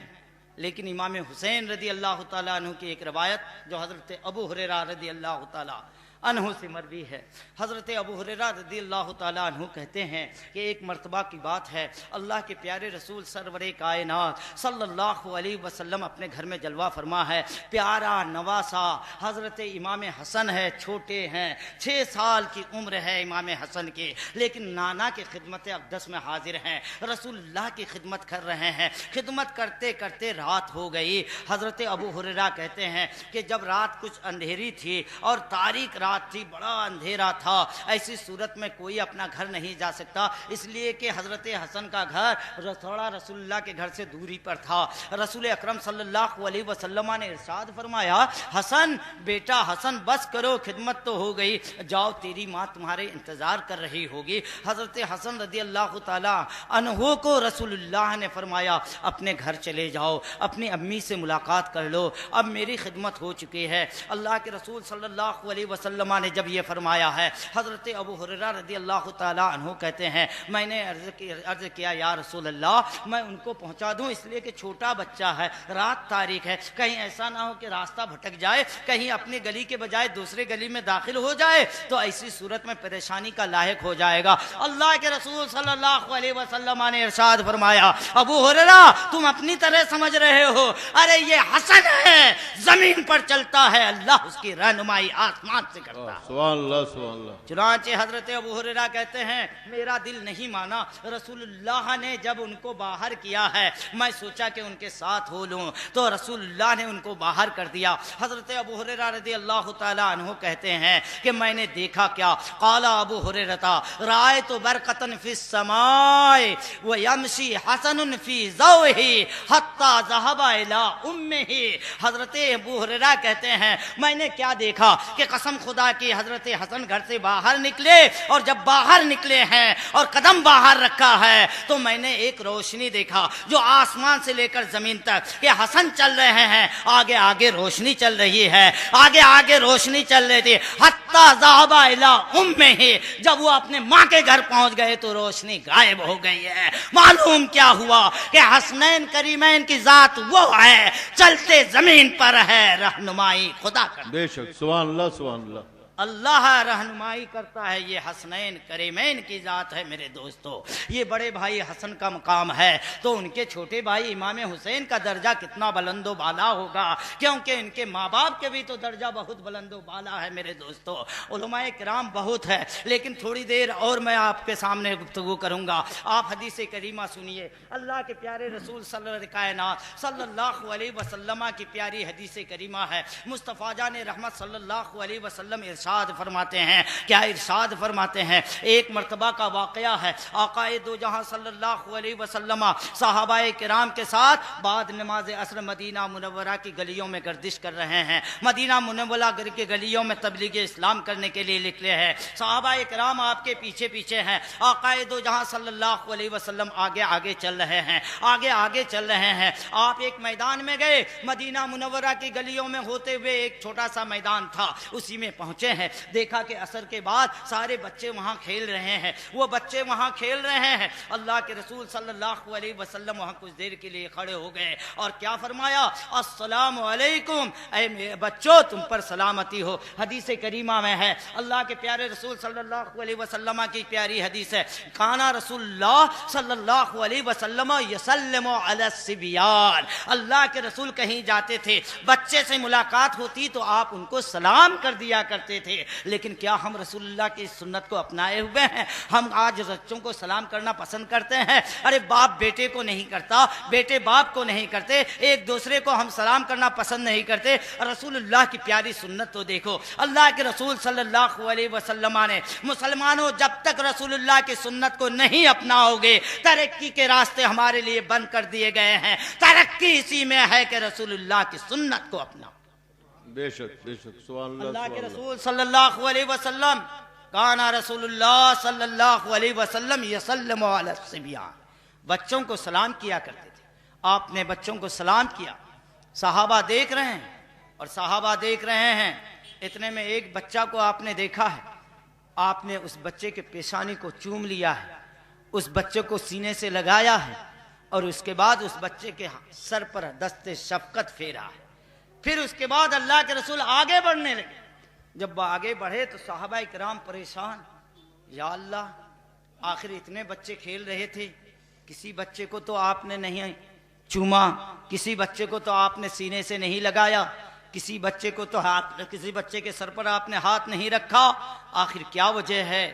لیکن امام حسین رضی اللہ تعالی عنہ کی ایک روایت جو حضرت ابو ہریرہ رضی اللہ تعالی عنہ سے مروی ہے۔ حضرت ابو ہریرہ رضی اللہ تعالیٰ عنہ کہتے ہیں کہ ایک مرتبہ کی بات ہے، اللہ کے پیارے رسول سرور کائنات صلی اللہ علیہ وسلم اپنے گھر میں جلوہ فرما ہے، پیارا نواسا حضرت امام حسن ہے، چھوٹے ہیں، 6 سال کی عمر ہے امام حسن کی، لیکن نانا کی خدمت اقدس میں حاضر ہیں، رسول اللہ کی خدمت کر رہے ہیں۔ خدمت کرتے کرتے رات ہو گئی۔ حضرت ابو ہریرہ کہتے ہیں کہ جب رات کچھ اندھیری تھی اور تاریک رات تھی، بڑا اندھیرا تھا، ایسی صورت میں کوئی اپنا گھر نہیں جا سکتا، اس لیے کہ حضرت حسن کا گھر تھوڑا رسول اللہ کے گھر سے دوری پر تھا۔ رسول اکرم صلی اللہ علیہ وسلم نے ارشاد فرمایا، حسن بیٹا حسن، بس کرو، خدمت تو ہو گئی، جاؤ تیری ماں تمہارے انتظار کر رہی ہوگی۔ حضرت حسن رضی اللہ تعالی عنہ کو رسول اللہ نے فرمایا، اپنے گھر چلے جاؤ، اپنی امی سے ملاقات کر لو، اب میری خدمت ہو چکی ہے۔ اللہ کے رسول صلی اللہ علیہ وسلم نے جب یہ فرمایا ہے، حضرت ابو ہریرہ رضی اللہ تعالیٰ عنہ کہتے ہیں، میں نے عرض کیا، یا رسول اللہ، میں ان کو پہنچا دوں، اس لیے کہ چھوٹا بچہ ہے، رات تاریک ہے، کہیں ایسا نہ ہو کہ راستہ بھٹک جائے، کہیں اپنی گلی کے بجائے دوسرے گلی میں داخل ہو جائے تو ایسی صورت میں پریشانی کا لاحق ہو جائے گا۔ اللہ کے رسول صلی اللہ علیہ وسلم نے ارشاد فرمایا، ابو ہریرہ تم اپنی طرح سمجھ رہے ہو، ارے یہ حسن ہے، زمین پر چلتا ہے، اللہ اس کی رہنمائی آسمان سے کرتا ہے۔ سبحان اللہ، سبحان اللہ۔ چنانچہ حضرت ابو ہریرہ کہتے ہیں، میرا دل نہیں مانا، رسول اللہ نے جب ان کو باہر کیا ہے، میں سوچا کہ ان کے ساتھ ہو لوں، تو رسول اللہ نے ان کو باہر کر دیا۔ حضرت ابو ہریرہ رضی اللہ تعالیٰ عنہ کہتے ہیں کہ میں نے دیکھا کیا، قال ابو ہریرہ رأیت برقۃ فی السماء ویمشی حسن فی ضوءہ حتی ذہب الی امہ۔ حضرت ابو ہریرہ کہتے ہیں، میں نے کیا دیکھا کہ قسم خدا کی حضرت حسن گھر سے باہر نکلے، اور جب باہر نکلے ہیں اور قدم باہر رکھا ہے تو میں نے ایک روشنی دیکھا جو آسمان سے لے کر زمین تک، کہ حسن چل رہے ہیں، آگے آگے روشنی چل رہی ہے، آگے آگے روشنی چل رہی تھی، حتی ذہب الی امہ، جب وہ اپنے ماں کے گھر پہنچ گئے تو روشنی غائب ہو گئی ہے۔ معلوم کیا ہوا کہ حسنین کریمین کی ذات وہ ہے، چلتے زمین پر ہے، رہنمائی خدا کا۔ بے شک، سبحان اللہ، سبحان اللہ۔ اللہ رہنمائی کرتا ہے، یہ حسنین کریمین کی ذات ہے میرے دوستو۔ یہ بڑے بھائی حسن کا مقام ہے تو ان کے چھوٹے بھائی امام حسین کا درجہ کتنا بلند و بالا ہوگا، کیونکہ ان کے ماں باپ کے بھی تو درجہ بہت بلند و بالا ہے میرے دوستو۔ علماء کرام بہت ہے، لیکن تھوڑی دیر اور میں آپ کے سامنے گفتگو کروں گا۔ آپ حدیث کریمہ سنیے، اللہ کے پیارے رسول صلی اللہ علیہ وسلم کی پیاری حدیث کریمہ ہے۔ مصطفیٰ جان رحمت صلی اللہ علیہ وسلم ارشاد فرماتے ہیں، کیا ارشاد فرماتے ہیں؟ ایک مرتبہ کا واقعہ ہے، آقا دو جہاں صلی اللہ علیہ وسلم صحابہ کرام کے ساتھ بعد نماز عصر مدینہ منورہ کی گلیوں میں گردش کر رہے ہیں۔ مدینہ منورہ کی گلیوں میں تبلیغ اسلام کرنے کے لیے نکلے ہیں۔ صحابہ کرام آپ کے پیچھے پیچھے ہیں، آقا دو جہاں صلی اللہ علیہ وسلم آگے آگے چل رہے ہیں، آگے آگے چل رہے ہیں۔ آپ ایک میدان میں گئے، مدینہ منورہ کی گلیوں میں ہوتے ہوئے ایک چھوٹا سا میدان تھا، اسی میں پہنچے ہیں۔ دیکھا کہ عصر کے بعد سارے بچے وہاں کھیل رہے ہیں، وہ بچے وہاں کھیل رہے ہیں۔ اللہ کے رسول صلی اللہ علیہ وسلم وہاں کچھ دیر کے لیے کھڑے ہو گئے اور کیا فرمایا؟ السلام علیکم، اے میرے بچوں تم پر سلامتی ہو۔ حدیث کریمہ میں ہے، اللہ کے پیارے رسول صلی اللہ علیہ وسلم کی پیاری حدیث ہے، کانا رسول اللہ صلی اللہ علیہ وسلم یسلم علی الصبیان۔ اللہ کے رسول کہیں جاتے تھے، بچے سے ملاقات ہوتی تو آپ ان کو سلام کر دیا کرتے تھے۔ لیکن کیا ہم رسول اللہ کی سنت کو اپنائے ہوئے ہیں؟ ہم آج بچوں کو سلام کرنا پسند کرتے ہیں؟ ارے باپ بیٹے کو نہیں کرتا، بیٹے باپ کو نہیں کرتے، ایک دوسرے کو ہم سلام کرنا پسند نہیں کرتے۔ رسول اللہ کی پیاری سنت تو دیکھو، اللہ کے رسول صلی اللہ علیہ وسلم نے مسلمانوں جب تک رسول اللہ کی سنت کو نہیں اپناؤ گے، ترقی کے راستے ہمارے لیے بند کر دیے گئے ہیں۔ ترقی اسی میں ہے کہ رسول اللہ کی سنت کو اپناؤ۔ بے شک سبحان اللہ۔ اللہ کے رسول صلی اللہ علیہ وسلم، کانا رسول اللہ صلی اللہ علیہ وسلم یسلم علی الصبیان، بچوں کو سلام کیا کرتے تھے۔ آپ نے بچوں کو سلام کیا، صحابہ دیکھ رہے ہیں اور صحابہ دیکھ رہے ہیں۔ اتنے میں ایک بچہ کو آپ نے دیکھا ہے، آپ نے اس بچے کے پیشانی کو چوم لیا ہے، اس بچے کو سینے سے لگایا ہے اور اس کے بعد اس بچے کے سر پر دست شفقت پھیرا ہے۔ پھر اس کے بعد اللہ کے رسول آگے بڑھنے لگے۔ جب وہ آگے بڑھے تو صحابہ کرام پریشان، یا اللہ آخر اتنے بچے کھیل رہے تھے، کسی بچے کو تو آپ نے نہیں چوما، کسی بچے کو تو آپ نے سینے سے نہیں لگایا، کسی بچے کو تو کسی بچے کے سر پر آپ نے ہاتھ نہیں رکھا، آخر کیا وجہ ہے؟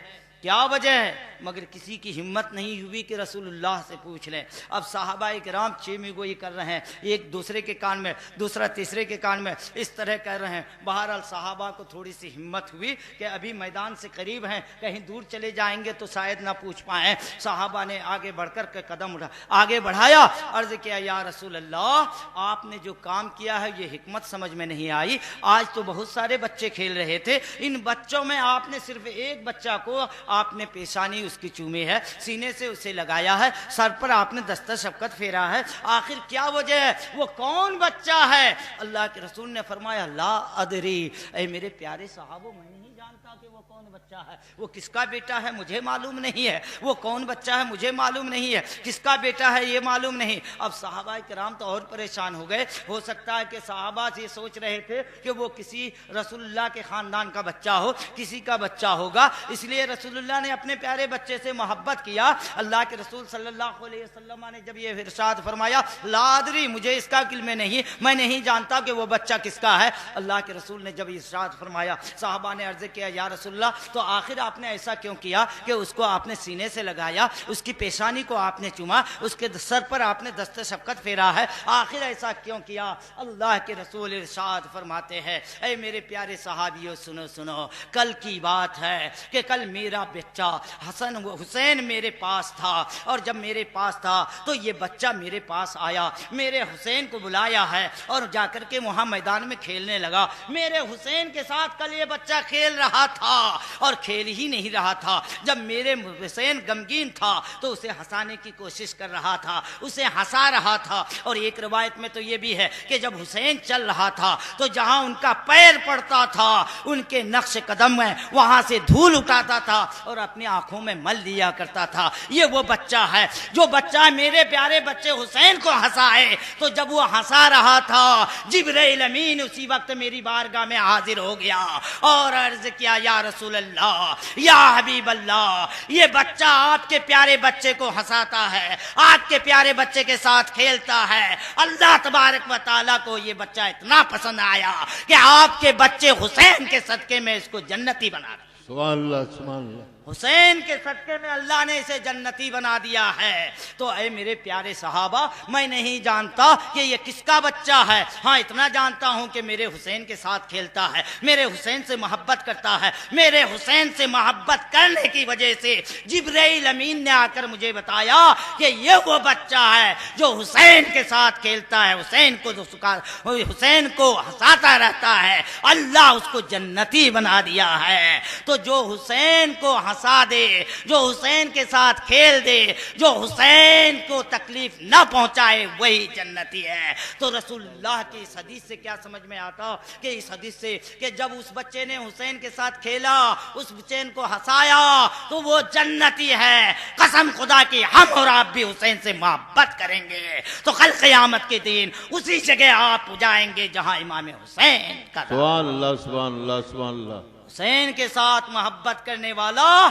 کیا وجہ ہے؟ مگر کسی کی ہمت نہیں ہوئی کہ رسول اللہ سے پوچھ لیں۔ اب صحابہ کرام چیمی گوئی کر رہے ہیں، ایک دوسرے کے کان میں، دوسرا تیسرے کے کان میں، اس طرح کہہ رہے ہیں۔ بہرحال صحابہ کو تھوڑی سی ہمت ہوئی کہ ابھی میدان سے قریب ہیں، کہیں دور چلے جائیں گے تو شاید نہ پوچھ پائیں۔ صحابہ نے آگے بڑھ کر کے قدم آگے بڑھایا، عرض کیا یا رسول اللہ آپ نے جو کام کیا ہے یہ حکمت سمجھ میں نہیں آئی۔ آج تو بہت سارے بچے کھیل رہے تھے، ان بچوں میں آپ نے صرف ایک بچہ کو آپ نے پیشانی اس کی چومی ہے، سینے سے اسے لگایا ہے، سر پر آپ نے دستہ شفقت پھیرا ہے، آخر کیا وجہ ہے؟ وہ کون بچہ ہے؟ اللہ کے رسول نے فرمایا لا ادری، اے میرے پیارے صحابہ میں نہیں جانتا کہ وہ کون بچہ ہے، وہ کس کا بیٹا ہے مجھے معلوم نہیں ہے، وہ کون بچہ ہے مجھے معلوم نہیں ہے، کس کا بیٹا ہے یہ معلوم نہیں۔ اب صحابہ کرام تو اور پریشان ہو گئے، ہو سکتا ہے کہ صحابہ یہ سوچ رہے تھے کہ وہ کسی رسول اللہ کے خاندان کا بچہ ہو، کسی کا بچہ ہوگا، اس لیے رسول اللہ نے اپنے پیارے بچے سے محبت کیا۔ اللہ کے رسول صلی اللہ علیہ وسلم نے جب یہ ارشاد فرمایا لا ادری، مجھے اس کا علم نہیں، میں نہیں جانتا کہ وہ بچہ کس کا ہے، اللہ کے رسول نے جب ارشاد فرمایا صحابہ نے عرض کیا یا رسول اللہ تو آخر آپ نے ایسا کیوں کیا کہ اس کو آپ نے سینے سے لگایا، اس کی پیشانی کو آپ نے چوما، اس کے سر پر آپ نے دست شفقت پھیرا ہے، آخر ایسا کیوں کیا؟ اللہ کے رسول ارشاد فرماتے ہیں اے میرے پیارے صحابیوں سنو سنو، کل کی بات ہے کہ کل میرا بچہ حسن و حسین میرے پاس تھا، اور جب میرے پاس تھا تو یہ بچہ میرے پاس آیا، میرے حسین کو بلایا ہے اور جا کر کے وہاں میدان میں کھیلنے لگا۔ میرے حسین کے ساتھ کل یہ بچہ کھیل رہا تھا اور کھیل ہی نہیں رہا تھا، جب میرے حسین غمگین تھا تو اسے ہنسانے کی کوشش کر رہا تھا، اسے ہنسا رہا تھا۔ اور ایک روایت میں تو یہ بھی ہے کہ جب حسین چل رہا تھا تو جہاں ان کا پیر پڑتا تھا ان کے نقش قدم میں وہاں سے دھول اٹھاتا تھا، اور اپنی آنکھوں میں مل لیا کرتا تھا. یہ وہ بچہ ہے جو بچہ میرے پیارے بچے حسین کو ہنسائے. تو جب وہ ہنسا رہا تھا جبرائیل امین اسی وقت میری بارگاہ میں حاضر ہو گیا اور عرض کیا یا رسول اللہ یا حبیب اللہ یہ بچہ آپ کے پیارے بچے کو ہنساتا ہے, آپ کے پیارے بچے کے ساتھ کھیلتا ہے. اللہ تبارک و تعالیٰ کو یہ بچہ اتنا پسند آیا کہ آپ کے بچے حسین کے صدقے میں اس کو جنتی بنا رہا. سبحان اللہ سبحان اللہ. حسین کے صدقے میں اللہ نے اسے جنتی بنا دیا ہے. تو اے میرے پیارے صحابہ میں نہیں جانتا کہ یہ کس کا بچہ ہے, ہاں اتنا جانتا ہوں کہ میرے حسین کے ساتھ کھیلتا ہے, میرے حسین سے محبت کرتا ہے. میرے حسین سے محبت کرنے کی وجہ سے جبرائیل امین نے آ کر مجھے بتایا کہ یہ وہ بچہ ہے جو حسین کے ساتھ کھیلتا ہے, حسین کو ہنساتا رہتا ہے, اللہ اس کو جنتی بنا دیا ہے. تو جو حسین کو ہنسا دے, جو حسین کے ساتھ کھیل دے, جو حسین کو تکلیف نہ پہنچائے وہی جنتی ہے. تو رسول اللہ کی اس حدیث سے کیا سمجھ میں آتا کہ اس حدیث سے کہ جب اس بچے نے حسین کے ساتھ کھیلا, اس بچے کو ہنسایا تو وہ جنتی ہے. قسم خدا کی ہم اور آپ بھی حسین سے محبت کریں گے تو کل قیامت کے دن اسی جگہ آپ جائیں گے جہاں امام حسین کا. سبحان اللہ سبحان اللہ سبحان اللہ. حسین کے ساتھ محبت کرنے والا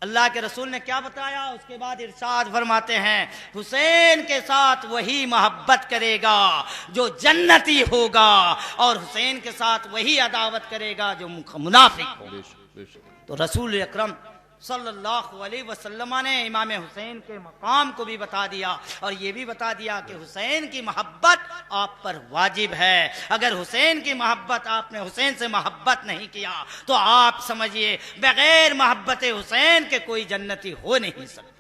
اللہ کے رسول نے کیا بتایا, اس کے بعد ارشاد فرماتے ہیں حسین کے ساتھ وہی محبت کرے گا جو جنتی ہوگا اور حسین کے ساتھ وہی عداوت کرے گا جو منافق ہوگا. تو رسول اکرم صلی اللہ علیہ وسلم نے امام حسین کے مقام کو بھی بتا دیا اور یہ بھی بتا دیا کہ حسین کی محبت آپ پر واجب ہے. اگر حسین کی محبت آپ نے حسین سے محبت نہیں کیا تو آپ سمجھیے بغیر محبت حسین کے کوئی جنتی ہو نہیں سکتا.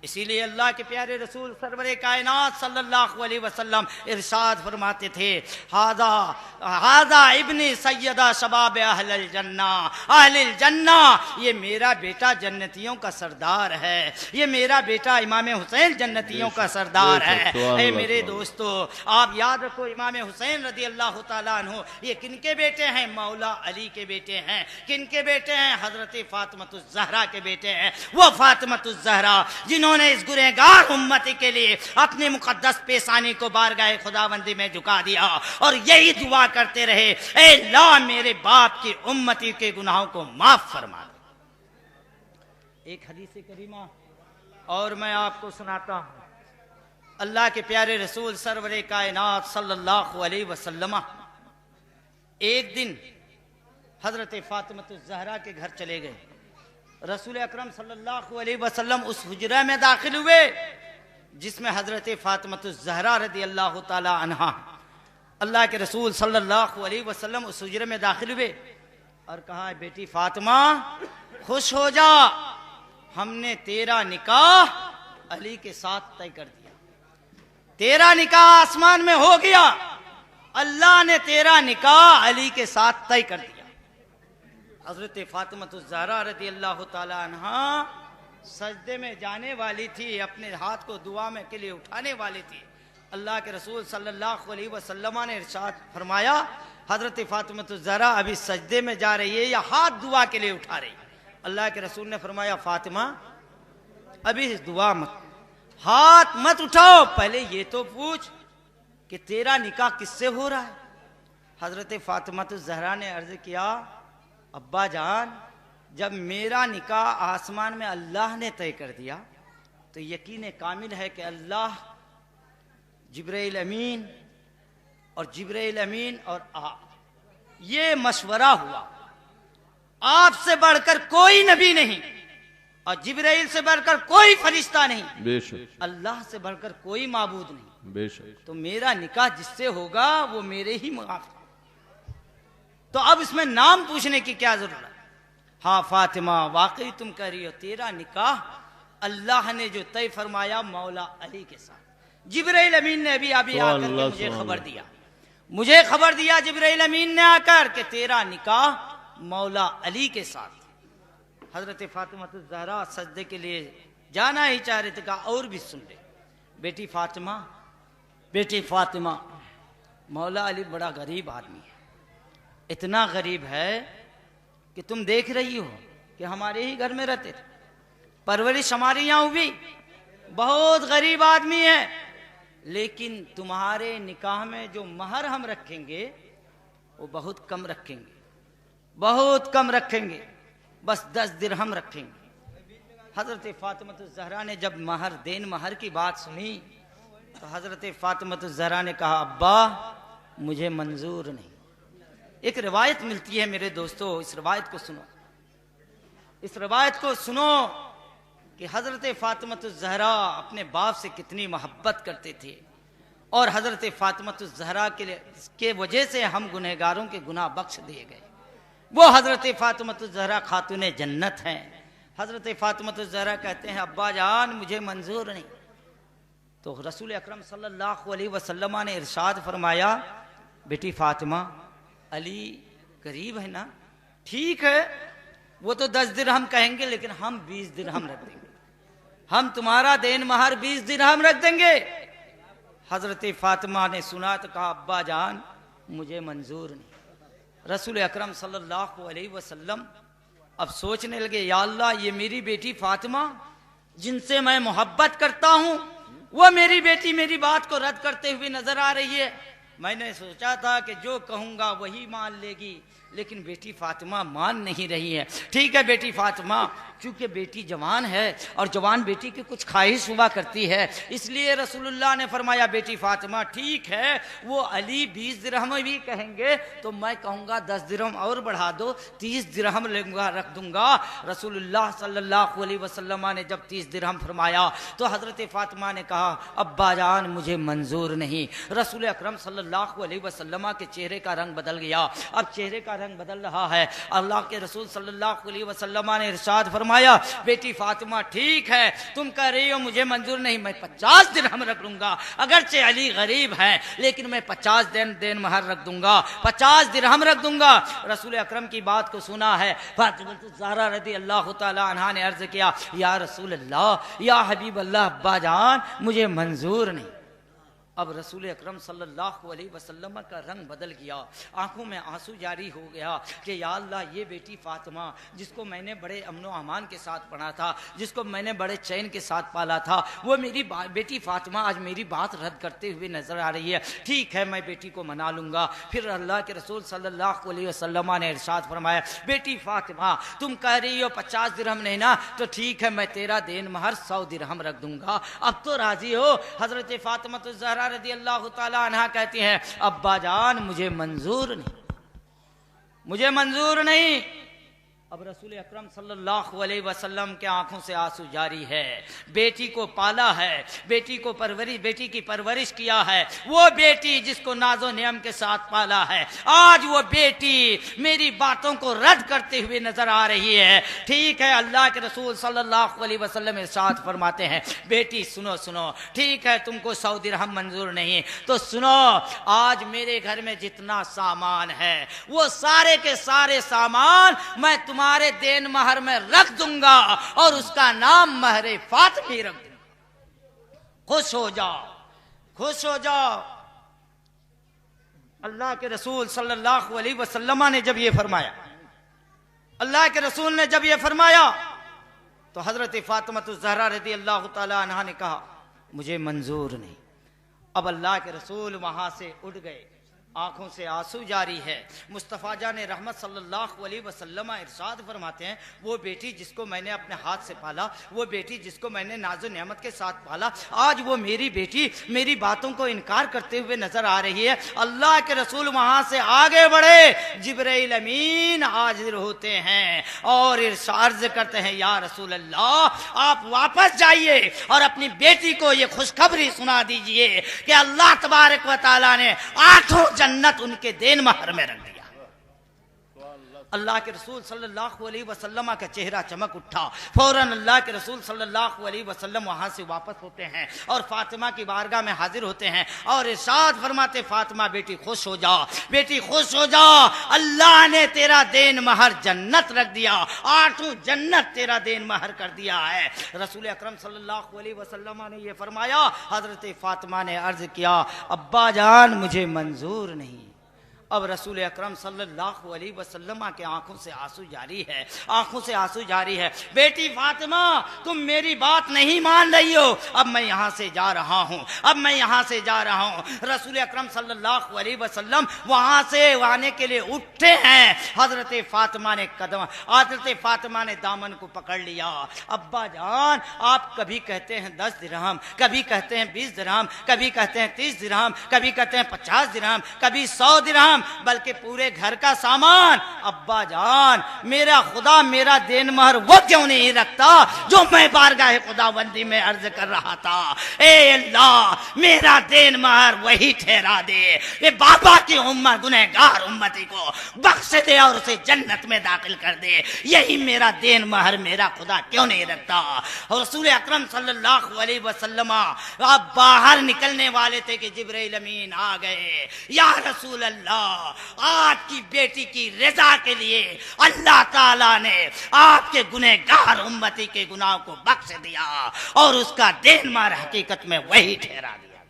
اسی لیے اللہ کے پیارے رسول سرور کائنات صلی اللہ علیہ وسلم ارشاد فرماتے تھے ھذا ابن سیدہ شباب اہل الجنہ, اہل الجنہ یہ میرا بیٹا جنتیوں کا سردار ہے, یہ میرا بیٹا امام حسین جنتیوں کا سردار ہے. اے میرے دوستو آپ یاد رکھو امام حسین رضی اللہ تعالیٰ عنہ یہ کن کے بیٹے ہیں؟ مولا علی کے بیٹے ہیں. کن کے بیٹے ہیں؟ حضرت فاطمۃ الزہرا کے بیٹے ہیں. وہ فاطمۃ الزہرا جنہوں نے اس گنہگار امتی کے لیے اپنی مقدس پیشانی کو بارگاہ خداوندی میں جھکا دیا اور یہی دعا کرتے رہے اے اللہ میرے باپ کی امتی کے گناہوں کو معاف فرما دے. ایک حدیث کریمہ اور میں آپ کو سناتا ہوں. اللہ کے پیارے رسول سرور کائنات صلی اللہ علیہ وسلم ایک دن حضرت فاطمۃ الزہرا کے گھر چلے گئے. رسول اکرم صلی اللہ علیہ وسلم اس حجرہ میں داخل ہوئے جس میں حضرت فاطمۃ الزہرا رضی اللہ تعالی عنہا. اللہ کے رسول صلی اللہ علیہ وسلم اس حجرے میں داخل ہوئے اور کہا بیٹی فاطمہ خوش ہو جا, ہم نے تیرا نکاح علی کے ساتھ طے کر دیا. تیرا نکاح آسمان میں ہو گیا, اللہ نے تیرا نکاح علی کے ساتھ طے کر دیا. حضرت فاطمۃ الزہرا رضی اللہ تعالی عنہا سجدے میں جانے والی تھی, اپنے ہاتھ کو دعا میں کے لیے اٹھانے والی تھی. اللہ کے رسول صلی اللہ علیہ وسلم نے ارشاد فرمایا حضرت فاطمۃ الزہرا ابھی سجدے میں جا رہی ہے یا ہاتھ دعا کے لیے اٹھا رہی ہے. اللہ کے رسول نے فرمایا فاطمہ ابھی دعا مت, ہاتھ مت اٹھاؤ, پہلے یہ تو پوچھ کہ تیرا نکاح کس سے ہو رہا ہے. حضرت فاطمۃ الزہرا نے عرض کیا ابا جان جب میرا نکاح آسمان میں اللہ نے طے کر دیا تو یقین کامل ہے کہ اللہ جبرائیل امین اور آپ یہ مشورہ ہوا, آپ سے بڑھ کر کوئی نبی نہیں اور جبرائیل سے بڑھ کر کوئی فرشتہ نہیں, بے شک اللہ سے بڑھ کر کوئی معبود نہیں, بے شک. تو میرا نکاح جس سے ہوگا وہ میرے ہی موافق. تو اب اس میں نام پوچھنے کی کیا ضرورت ہے؟ ہاں فاطمہ واقعی تم کہہ رہی ہو, تیرا نکاح اللہ نے جو طے فرمایا مولا علی کے ساتھ. جبرائیل امین نے ابھی آ کر کے مجھے خبر دیا جبرائیل امین نے آ کر کہ تیرا نکاح مولا علی کے ساتھ. حضرت فاطمۃ الزہرا سجدے کے لیے جانا ہی چاہ رہے تھے, کہا اور بھی سن لے بیٹی فاطمہ مولا علی بڑا غریب آدمی ہے, اتنا غریب ہے کہ تم دیکھ رہی ہو کہ ہمارے ہی گھر میں رہتے تھے، پرورش ہماری یہاں ہوئی، بہت غریب آدمی ہے، لیکن تمہارے نکاح میں جو مہر ہم رکھیں گے وہ بہت کم رکھیں گے، بہت کم رکھیں گے، بس 10 درہم رکھیں گے۔ حضرت فاطمہ الزہرا نے جب دین مہر کی بات سنی تو حضرت فاطمہ الزہرا نے کہا ابا مجھے منظور نہیں۔ ایک روایت ملتی ہے میرے دوستو، اس روایت کو سنو، اس روایت کو سنو کہ حضرت فاطمہ الزہرا اپنے باپ سے کتنی محبت کرتے تھے، اور حضرت فاطمہ الزہرا کے وجہ سے ہم گنہگاروں کے گناہ بخش دیے گئے۔ وہ حضرت فاطمہ الزہرا خاتون جنت ہیں۔ حضرت فاطمہ الزہرا کہتے ہیں ابا جان مجھے منظور نہیں، تو رسول اکرم صلی اللہ علیہ وسلم نے ارشاد فرمایا بیٹی فاطمہ علی قریب ہے نا، ٹھیک ہے وہ تو 10 درہم کہیں گے لیکن ہم 20 درہم رکھ دیں گے، ہم تمہارا دین مہر 20 درہم رکھ دیں گے۔ حضرت فاطمہ نے سنا تو کہا ابا جان مجھے منظور نہیں۔ رسول اکرم صلی اللہ علیہ وسلم اب سوچنے لگے یا اللہ یہ میری بیٹی فاطمہ جن سے میں محبت کرتا ہوں وہ میری بیٹی میری بات کو رد کرتے ہوئے نظر آ رہی ہے۔ میں نے سوچا تھا کہ جو کہوں گا وہی مان لے گی، لیکن بیٹی فاطمہ مان نہیں رہی ہے۔ ٹھیک ہے بیٹی فاطمہ، چونکہ بیٹی جوان ہے اور جوان بیٹی کی کچھ خواہش ہوا کرتی ہے، اس لیے رسول اللہ نے فرمایا بیٹی فاطمہ ٹھیک ہے وہ علی 20 درہم بھی کہیں گے تو میں کہوں گا 10 درہم اور بڑھا دو، 30 درہم رکھ دوں گا۔ رسول اللہ صلی اللہ علیہ وسلم نے جب 30 درہم فرمایا تو حضرت فاطمہ نے کہا ابا جان مجھے منظور نہیں۔ رسول اکرم صلی اللہ علیہ وسلم کے چہرے کا رنگ بدل گیا، اب چہرے کا رنگ بدل رہا ہے۔ اللہ کے رسول صلی اللہ علیہ وسلم نے ارشاد فرمایا بیٹی فاطمہ ٹھیک ہے تم کہہ رہی ہو مجھے منظور نہیں، میں 50 درہم رکھ لوں گا، اگرچہ علی غریب ہے لیکن میں 50 دین مہر رکھ دوں گا، 50 درہم رکھ دوں گا۔ رسول اکرم کی بات کو سنا ہے فاطمہ الزہرا رضی اللہ تعالی عنہا نے عرض کیا یا رسول اللہ یا حبیب اللہ ابا جان مجھے منظور نہیں۔ اب رسول اکرم صلی اللہ علیہ وسلم کا رنگ بدل گیا، آنکھوں میں آنسو جاری ہو گیا کہ یا اللہ یہ بیٹی فاطمہ جس کو میں نے بڑے امن و امان کے ساتھ پڑھا تھا، جس کو میں نے بڑے چین کے ساتھ پالا تھا، وہ میری بیٹی فاطمہ آج میری بات رد کرتے ہوئے نظر آ رہی ہے۔ ٹھیک ہے میں بیٹی کو منا لوں گا۔ پھر اللہ کے رسول صلی اللہ علیہ وسلم نے ارشاد فرمایا بیٹی فاطمہ تم کہہ رہی ہو 50 درہم نہیں نا، تو ٹھیک ہے میں تیرا دین مہر 100 درہم رکھ دوں گا، اب تو راضی ہو؟ حضرت فاطمہ الزہرا رضی اللہ تعالی عنہا کہتی ہیں ابا جان مجھے منظور نہیں، مجھے منظور نہیں۔ اب رسول اکرم صلی اللہ علیہ وسلم کے آنکھوں سے آنسو جاری ہے، بیٹی کو پالا ہے، بیٹی کو بیٹی کی پرورش کیا ہے، وہ بیٹی جس کو ناز و نعم کے ساتھ پالا ہے، آج وہ بیٹی میری باتوں کو رد کرتے ہوئے نظر آ رہی ہے۔ ٹھیک ہے اللہ کے رسول صلی اللہ علیہ وسلم ارشاد فرماتے ہیں بیٹی سنو سنو، ٹھیک ہے تم کو 100 درہم منظور نہیں تو سنو آج میرے گھر میں جتنا سامان ہے وہ سارے کے سارے سامان میں تمہارے دین مہر میں رکھ دوں گا اور اس کا نام مہر فاطمی رکھ دوں گا۔ خوش ہو جاؤ، خوش ہو جاؤ۔ اللہ کے رسول صلی اللہ علیہ وسلم نے جب یہ فرمایا، اللہ کے رسول نے جب یہ فرمایا تو حضرت فاطمہ الزہرا رضی اللہ تعالی عنہا نے کہا مجھے منظور نہیں۔ اب اللہ کے رسول وہاں سے اٹھ گئے، آنکھوں سے آنسو جاری ہے۔ مصطفیٰ جان رحمت صلی اللہ علیہ وسلم ارشاد فرماتے ہیں وہ بیٹی جس کو میں نے اپنے ہاتھ سے پالا، وہ بیٹی جس کو میں نے ناز و نعمت کے ساتھ پالا، آج وہ میری بیٹی میری باتوں کو انکار کرتے ہوئے نظر آ رہی ہے۔ اللہ کے رسول وہاں سے آگے بڑھے، جبرائیل امین حاضر ہوتے ہیں اور عرض کرتے ہیں یا رسول اللہ آپ واپس جائیے اور اپنی بیٹی کو یہ خوشخبری سنا دیجئے کہ اللہ تبارک و تعالیٰ نے 8 جنت ان کے دین مہر میں رکھ دیا۔ اللہ کے رسول صلی اللہ علیہ وسلم کا چہرہ چمک اٹھا، فوراً اللہ کے رسول صلی اللہ علیہ وسلم وہاں سے واپس ہوتے ہیں اور فاطمہ کی بارگاہ میں حاضر ہوتے ہیں اور ارشاد فرماتے فاطمہ بیٹی خوش ہو جا، بیٹی خوش ہو جا، اللہ نے تیرا دین مہر جنت رکھ دیا، 8 جنت تیرا دین مہر کر دیا ہے۔ رسول اکرم صلی اللہ علیہ وسلم نے یہ فرمایا، حضرت فاطمہ نے عرض کیا ابا جان مجھے منظور نہیں، اب رسول اکرم صلی اللہ علیہ وسلم کے آنکھوں سے آنسو جاری ہے، آنکھوں سے آنسو جاری ہے۔ بیٹی فاطمہ تم میری بات نہیں مان رہی ہو، اب میں یہاں سے جا رہا ہوں، اب میں یہاں سے جا رہا ہوں۔ رسول اکرم صلی اللہ علیہ وسلم وہاں سے آنے کے لیے اٹھتے ہیں، حضرت فاطمہ نے دامن کو پکڑ لیا۔ ابا جان آپ کبھی کہتے ہیں 10 درہم، کبھی کہتے ہیں 20 درہم، کبھی کہتے ہیں 30 درہم، کبھی کہتے ہیں 50 درہم، کبھی 100 درہم، بلکہ پورے گھر کا سامان۔ ابا جان میرا خدا میرا دین مہر وہ کیوں نہیں رکھتا جو میں بارگاہ خداوندی میں عرض کر رہا تھا؟ اے اللہ میرا دین مہر وہی ٹھہرا دے، یہ بابا کی امت گنہگار امتی کو بخش دے اور اسے جنت میں داخل کر دے، یہی میرا دین مہر میرا خدا کیوں نہیں رکھتا؟ رسول اکرم صلی اللہ علیہ وسلم آپ باہر نکلنے والے تھے کہ جبرائیل امین آ گئے۔ یا رسول اللہ آپ کی بیٹی کی رضا کے لیے اللہ تعالیٰ نے آپ کے گنہگار امتی کے گناہ کو بخش دیا اور اس کا دین مہر حقیقت میں وہی ٹھہرا دیا۔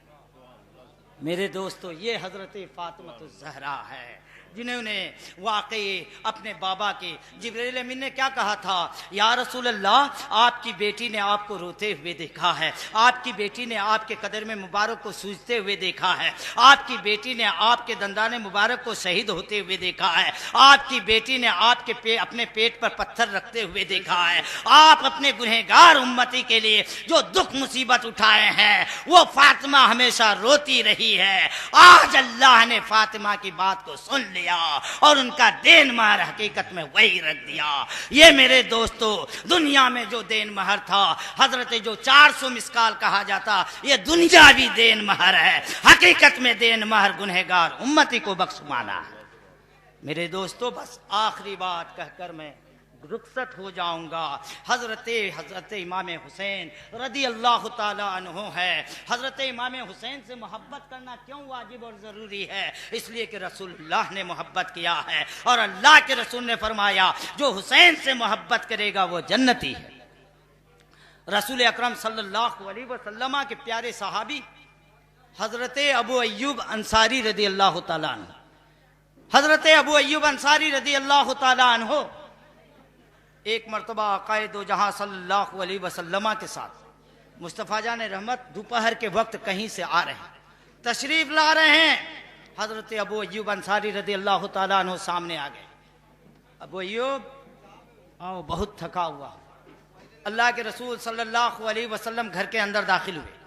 میرے دوستو یہ حضرت فاطمہ الزہرا ہے جنہوں نے واقعی اپنے بابا کے جبرائیل امین نے کیا کہا تھا؟ یا رسول اللہ آپ کی بیٹی نے آپ کو روتے ہوئے دیکھا ہے، آپ کی بیٹی نے آپ کے قدر میں مبارک کو سوجتے ہوئے دیکھا ہے، آپ کی بیٹی نے آپ کے دندان مبارک کو شہید ہوتے ہوئے دیکھا ہے، آپ کی بیٹی نے آپ کے اپنے پیٹ پر پتھر رکھتے ہوئے دیکھا ہے۔ آپ اپنے گنہگار امتی کے لیے جو دکھ مصیبت اٹھائے ہیں وہ فاطمہ ہمیشہ روتی رہی ہے۔ آج اللہ نے فاطمہ کی بات کو سن لیا اور ان کا دین مہر حقیقت میں وہی رکھ دیا۔ یہ میرے دوستو دنیا میں جو دین مہر تھا حضرت جو 400 مسکال کہا جاتا، یہ دنیاوی دین مہر ہے، حقیقت میں دین مہر گنہگار امتی کو بخشوانا ہے۔ میرے دوستو بس آخری بات کہہ کر میں رخصت ہو جاؤں گا۔ حضرت امام حسین رضی اللہ تعالی عنہ ہے۔ حضرت امام حسین سے محبت کرنا کیوں واجب اور ضروری ہے؟ اس لیے کہ رسول اللہ نے محبت کیا ہے اور اللہ کے رسول نے فرمایا جو حسین سے محبت کرے گا وہ جنتی ہے۔ رسول اکرم صلی اللہ علیہ وسلم کے پیارے صحابی حضرت ابو ایوب انصاری رضی اللہ تعالی عنہ، حضرت ابو ایوب انصاری رضی اللہ تعالی عنہ ایک مرتبہ آقائے دو جہاں صلی اللہ علیہ وسلم کے ساتھ مصطفیٰ جان رحمت دوپہر کے وقت کہیں سے آ رہے ہیں، تشریف لا رہے ہیں۔ حضرت ابو ایوب انصاری رضی اللہ تعالیٰ عنہ سامنے آ گئے۔ ابو ایوب آؤ، بہت تھکا ہوا۔ اللہ کے رسول صلی اللہ علیہ وسلم گھر کے اندر داخل ہوئے۔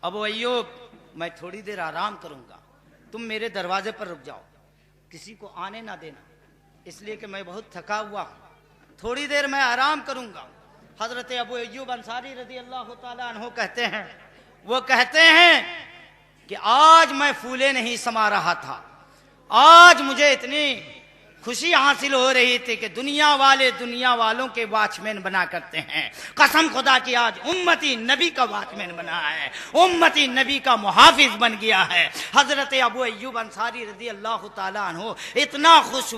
ابو ایوب میں تھوڑی دیر آرام کروں گا، تم میرے دروازے پر رک جاؤ، کسی کو آنے نہ دینا، اس لیے کہ میں بہت تھکا ہوا ہوں، تھوڑی دیر میں آرام کروں گا۔ حضرت ابو ایوب انصاری رضی اللہ تعالیٰ عنہ کہتے ہیں کہ آج میں پھولے نہیں سما رہا تھا، آج مجھے اتنی خوشی حاصل ہو رہی تھی کہ دنیا والے دنیا والوں کے واچ مین بنا کرتے ہیں، قسم خدا کی آج امتی نبی کا واچ مین بنا ہے، امتی نبی کا محافظ بن گیا ہے۔ حضرت ابو ایوب انصاری رضی اللہ تعالیٰ عنہ اتنا خوش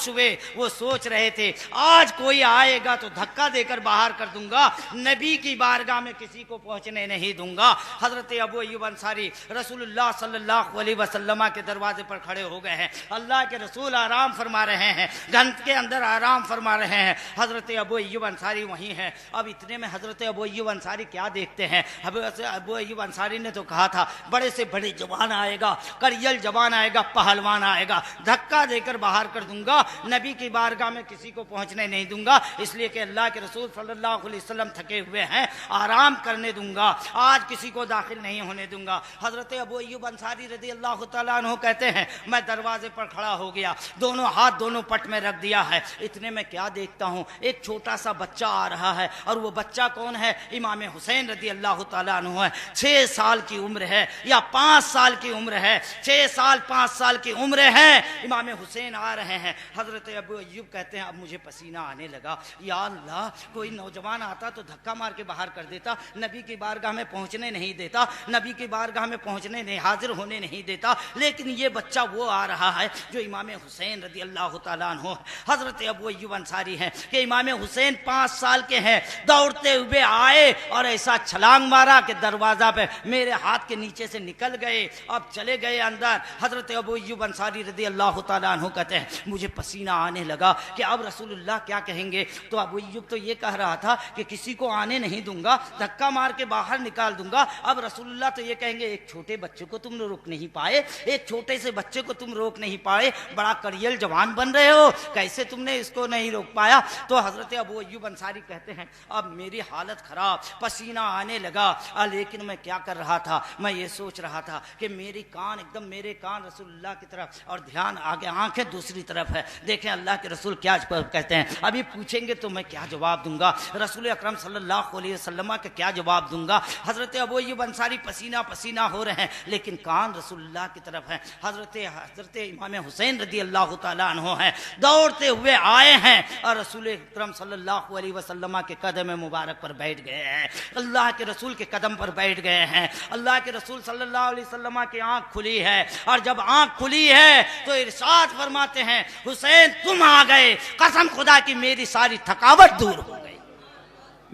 ہوئے، وہ سوچ رہے تھے آج کوئی آئے گا تو دھکا دے کر باہر کر دوں گا، نبی کی بارگاہ میں کسی کو پہنچنے نہیں دوں گا۔ حضرت ابو ایوب انصاری رسول اللہ صلی اللہ علیہ وسلم کے دروازے پر کھڑے ہو گئے ہیں، اللہ کے رسول آرام فرما رہے ہیں، گھر کے اندر آرام فرما رہے ہیں، حضرت ابو ایوب انصاری وہیں ہیں۔ اب اتنے میں حضرت ابو ایوب انصاری کیا دیکھتے ہیں؟ ابو ایوب انصاری نے تو کہا تھا بڑے سے بڑے جوان آئے گا، کریل جوان آئے گا، پہلوان آئے گا، دھکا دے کر باہر کر دوں گا، نبی کی بارگاہ میں کسی کو پہنچنے نہیں دوں گا، اس لیے کہ اللہ کے رسول صلی اللہ علیہ وسلم تھکے ہوئے ہیں، آرام کرنے دوں گا، آج کسی کو داخل نہیں ہونے دوں گا۔ حضرت ابو ایوب انصاری رضی اللہ تعالیٰ عنہ کہتے ہیں میں دروازے پر کھڑا ہو گیا، دونوں ہاتھ دونوں پٹ میں رکھ دیا ہے، اتنے میں کیا دیکھتا ہوں ایک چھوٹا سا بچہ آ رہا ہے، اور وہ بچہ کون ہے؟ امام حسین رضی اللہ تعالیٰ عنہ ہے۔ 6 سال کی عمر ہے یا 5 سال کی عمر ہے، 6 سال 5 سال کی عمر ہے، امام حسین آ رہے ہیں۔ حضرت ابو ایوب کہتے ہیں اب مجھے پسینہ آنے لگا، یا اللہ کوئی نوجوان آتا تو دھکا مار کے باہر کر دیتا، نبی کی بارگاہ میں پہنچنے نہیں دیتا، نبی کی بارگاہ میں پہنچنے نہیں، حاضر ہونے نہیں دیتا، لیکن یہ بچہ وہ آ رہا ہے جو امام حسین حسین رضی اللہ تعالیٰ عنہ حضرت ابو ایوب انصاری ہیں کہ امام حسین 5 سال کے ہیں، دوڑتے ہوئے آئے اور ایسا چھلانگ مارا کہ دروازہ پہ میرے ہاتھ کے نیچے سے نکل گئے، اب چلے گئے اندر۔ حضرت ابو ایوب انصاری رضی اللہ تعالیٰ عنہ کہتے ہیں مجھے پسینہ آنے لگا کہ اب رسول اللہ کیا کہیں گے، تو ابو ایوب تو یہ کہہ رہا تھا کہ کسی کو آنے نہیں دوں گا، دھکا مار کے باہر نکال دوں گا۔ اب رسول اللہ تو یہ کہیں گے ایک چھوٹے بچے کو تم روک نہیں پائے، ایک چھوٹے سے بچے کو تم روک نہیں پائے، بڑا کڑیل جوان بن رہے ہو، کیسے تم نے اس کو نہیں روک پایا؟ تو حضرت ابو ایوب انصاری کہتے ہیں اب میری حالت خراب، پسینہ آنے لگا، لیکن میں کیا کر رہا تھا، میں یہ سوچ رہا تھا کہ میرے کان رسول اللہ کی طرف اور دھیان آگے، آنکھیں دوسری طرف ہے۔ دیکھیں اللہ کے رسول کیا کہتے ہیں، ابھی پوچھیں گے تو میں کیا جواب دوں گا، رسول اکرم صلی اللہ علیہ وسلم کا کیا جواب دوں گا۔ حضرت ابو ایوب انصاری پسینہ پسینہ ہو رہے ہیں لیکن کان رسول اللہ کی طرف ہے۔ حضرت امام حسین رضی اللہ تعالیٰ عنہ ہیں، دوڑتے ہوئے آئے ہیں اور رسول اکرم صلی اللہ علیہ وسلم کے قدم مبارک پر بیٹھ گئے ہیں، اللہ کے رسول کے قدم پر بیٹھ گئے ہیں۔ اللہ کے رسول صلی اللہ علیہ وسلم کی آنکھ کھلی ہے اور جب آنکھ کھلی ہے تو ارشاد فرماتے ہیں حسین تم آ گئے، قسم خدا کی میری ساری تھکاوٹ دور ہو گئی،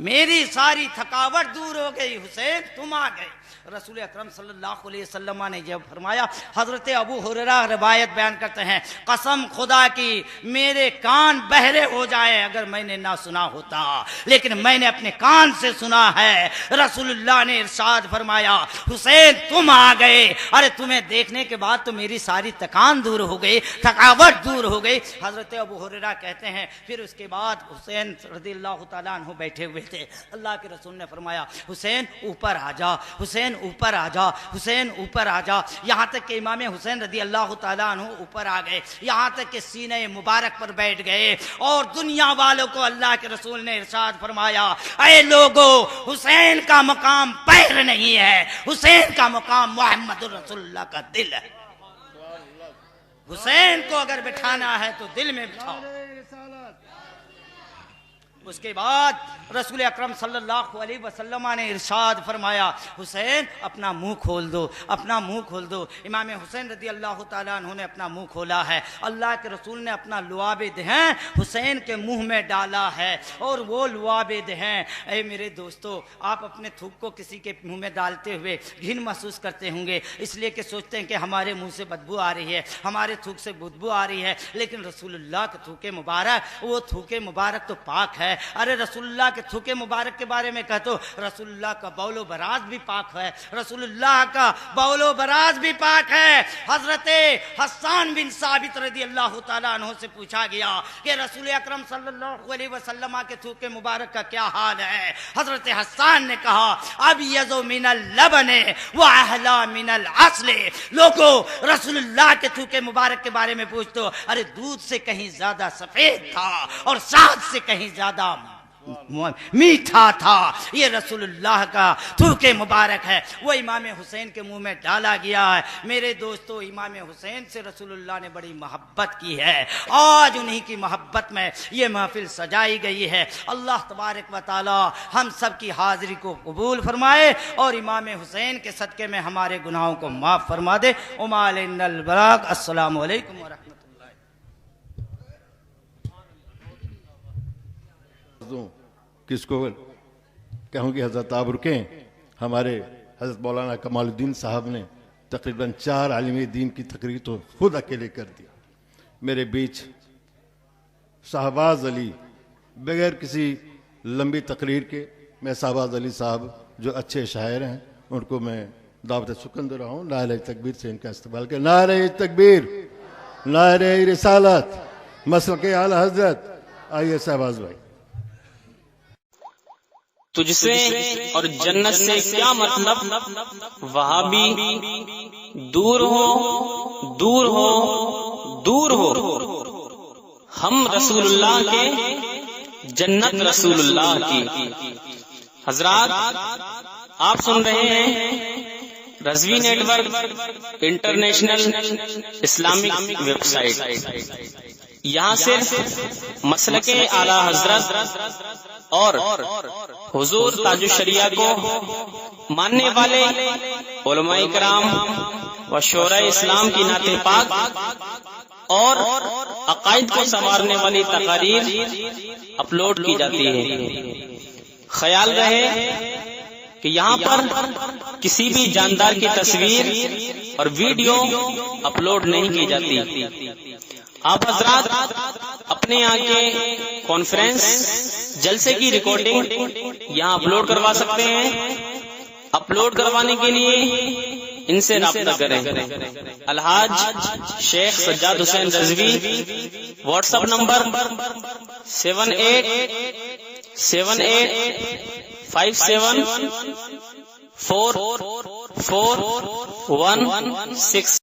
میری ساری تھکاوٹ دور ہو گئی، حسین تم آ گئے۔ رسول اکرم صلی اللہ علیہ وسلم نے جب فرمایا، حضرت ابو ہریرہ روایت بیان کرتے ہیں قسم خدا کی میرے کان بہرے ہو جائے اگر میں نے نہ سنا ہوتا، لیکن میں نے اپنے کان سے سنا ہے۔ رسول اللہ نے ارشاد فرمایا حسین تم آ گئے، ارے تمہیں دیکھنے کے بعد تو میری ساری تکان دور ہو گئی، تھکاوٹ دور ہو گئی۔ حضرت ابو ہریرہ کہتے ہیں پھر اس کے بعد حسین رضی اللہ تعالیٰ عنہ بیٹھے ہوئے تھے، اللہ کے رسول نے فرمایا حسین اوپر آ جا، حسین اوپر آ جا، حسین اوپر آ جا، یہاں تک کہ امام حسین رضی اللہ تعالیٰ عنہ اوپر آ گئے، یہاں تک کہ سینے مبارک پر بیٹھ گئے اور دنیا والوں کو اللہ کے رسول نے ارشاد فرمایا اے لوگو حسین کا مقام پیر نہیں ہے، حسین کا مقام محمد رسول اللہ کا دل ہے، حسین کو اگر بٹھانا ہے تو دل میں بٹھاؤ۔ اس کے بعد رسول اکرم صلی اللہ علیہ وسلم نے ارشاد فرمایا حسین اپنا منہ کھول دو، اپنا منہ کھول دو۔ امام حسین رضی اللہ تعالیٰ عنہ نے اپنا منہ کھولا ہے، اللہ کے رسول نے اپنا لعاب دہن حسین کے منہ میں ڈالا ہے اور وہ لعاب دہن، اے میرے دوستو آپ اپنے تھوک کو کسی کے منہ میں ڈالتے ہوئے گھن محسوس کرتے ہوں گے، اس لیے کہ سوچتے ہیں کہ ہمارے منہ سے بدبو آ رہی ہے، ہمارے تھوک سے بدبو آ رہی ہے، لیکن رسول اللہ کے تھوک مبارک، وہ تھوک مبارک تو پاک ہے۔ ارے رسول اللہ کے تھوکے مبارک کے بارے میں کہتے ہو رسول اللہ کا بول و براز بھی پاک ہے، رسول اللہ کا بول و براز بھی پاک ہے۔ حضرت حسان بن ثابت رضی اللہ تعالیٰ عنہ سے پوچھا گیا کہ رسول اکرم صلی اللہ علیہ وسلم کے تھوکے مبارک کا کیا حال ہے؟ حضرت حسان نے کہا ابیض من اللبن واحلی من العسل۔ لوگوں رسول اللہ کے تھوکے مبارک کے بارے میں پوچھتے ہو، ارے دودھ سے کہیں زیادہ سفید تھا اور شہد سے کہیں زیادہ میٹھا تھا، یہ رسول اللہ کا تھوکے مبارک ہے، وہ امام حسین کے منہ میں ڈالا گیا ہے۔ میرے دوستو امام حسین سے رسول اللہ نے بڑی محبت کی ہے، آج انہی کی محبت میں یہ محفل سجائی گئی ہے۔ اللہ تبارک و تعالی ہم سب کی حاضری کو قبول فرمائے اور امام حسین کے صدقے میں ہمارے گناہوں کو معاف فرما دے۔ وما علینا البلاغ۔ السلام علیکم ورحمۃ اللہ۔ کس کو کہوں کہ حضرت آپ رکیں، ہمارے حضرت مولانا کمال الدین صاحب نے تقریباً 4 عالم دین کی تقریر تو خود اکیلے کر دیا۔ میرے بیچ شہباز علی بغیر کسی لمبی تقریر کے، میں شہباز علی صاحب جو اچھے شاعر ہیں ان کو میں دعوت سکن دے رہا ہوں، نعرہ تکبیر سے ان کا استقبال کریں۔ نعرہ تکبیر، نعرہ رسالت، مسلک اعلی حضرت۔ آئیے شہباز بھائی۔ تجھ سے اور جنت سے کیا مطلب، وہابی دور ہو دور ہو دور ہو، ہم رسول اللہ کے، جنت رسول اللہ کی۔ حضرات آپ سن رہے ہیں Rizvi network international Islamic website, یہاں صرف مسلک اعلی حضرت اور حضور تاج الشریعہ کو ماننے والے علماء کرام و شورائے اسلام کی نعت پاک اور عقائد کو سنوارنے والی تقاریر اپلوڈ کی جاتی ہے۔ خیال رہے کہ یہاں پر کسی بھی جاندار کی تصویر اور ویڈیو اپلوڈ نہیں کی جاتی۔ آپ حضرات اپنے یہاں کے کانفرنس جلسے کی ریکارڈنگ یہاں اپلوڈ کروا سکتے ہیں۔ اپلوڈ کروانے کے لیے ان سے رابطہ کریں۔ الحاج شیخ سجاد حسین رضوی، واٹس ایپ نمبر 7857474166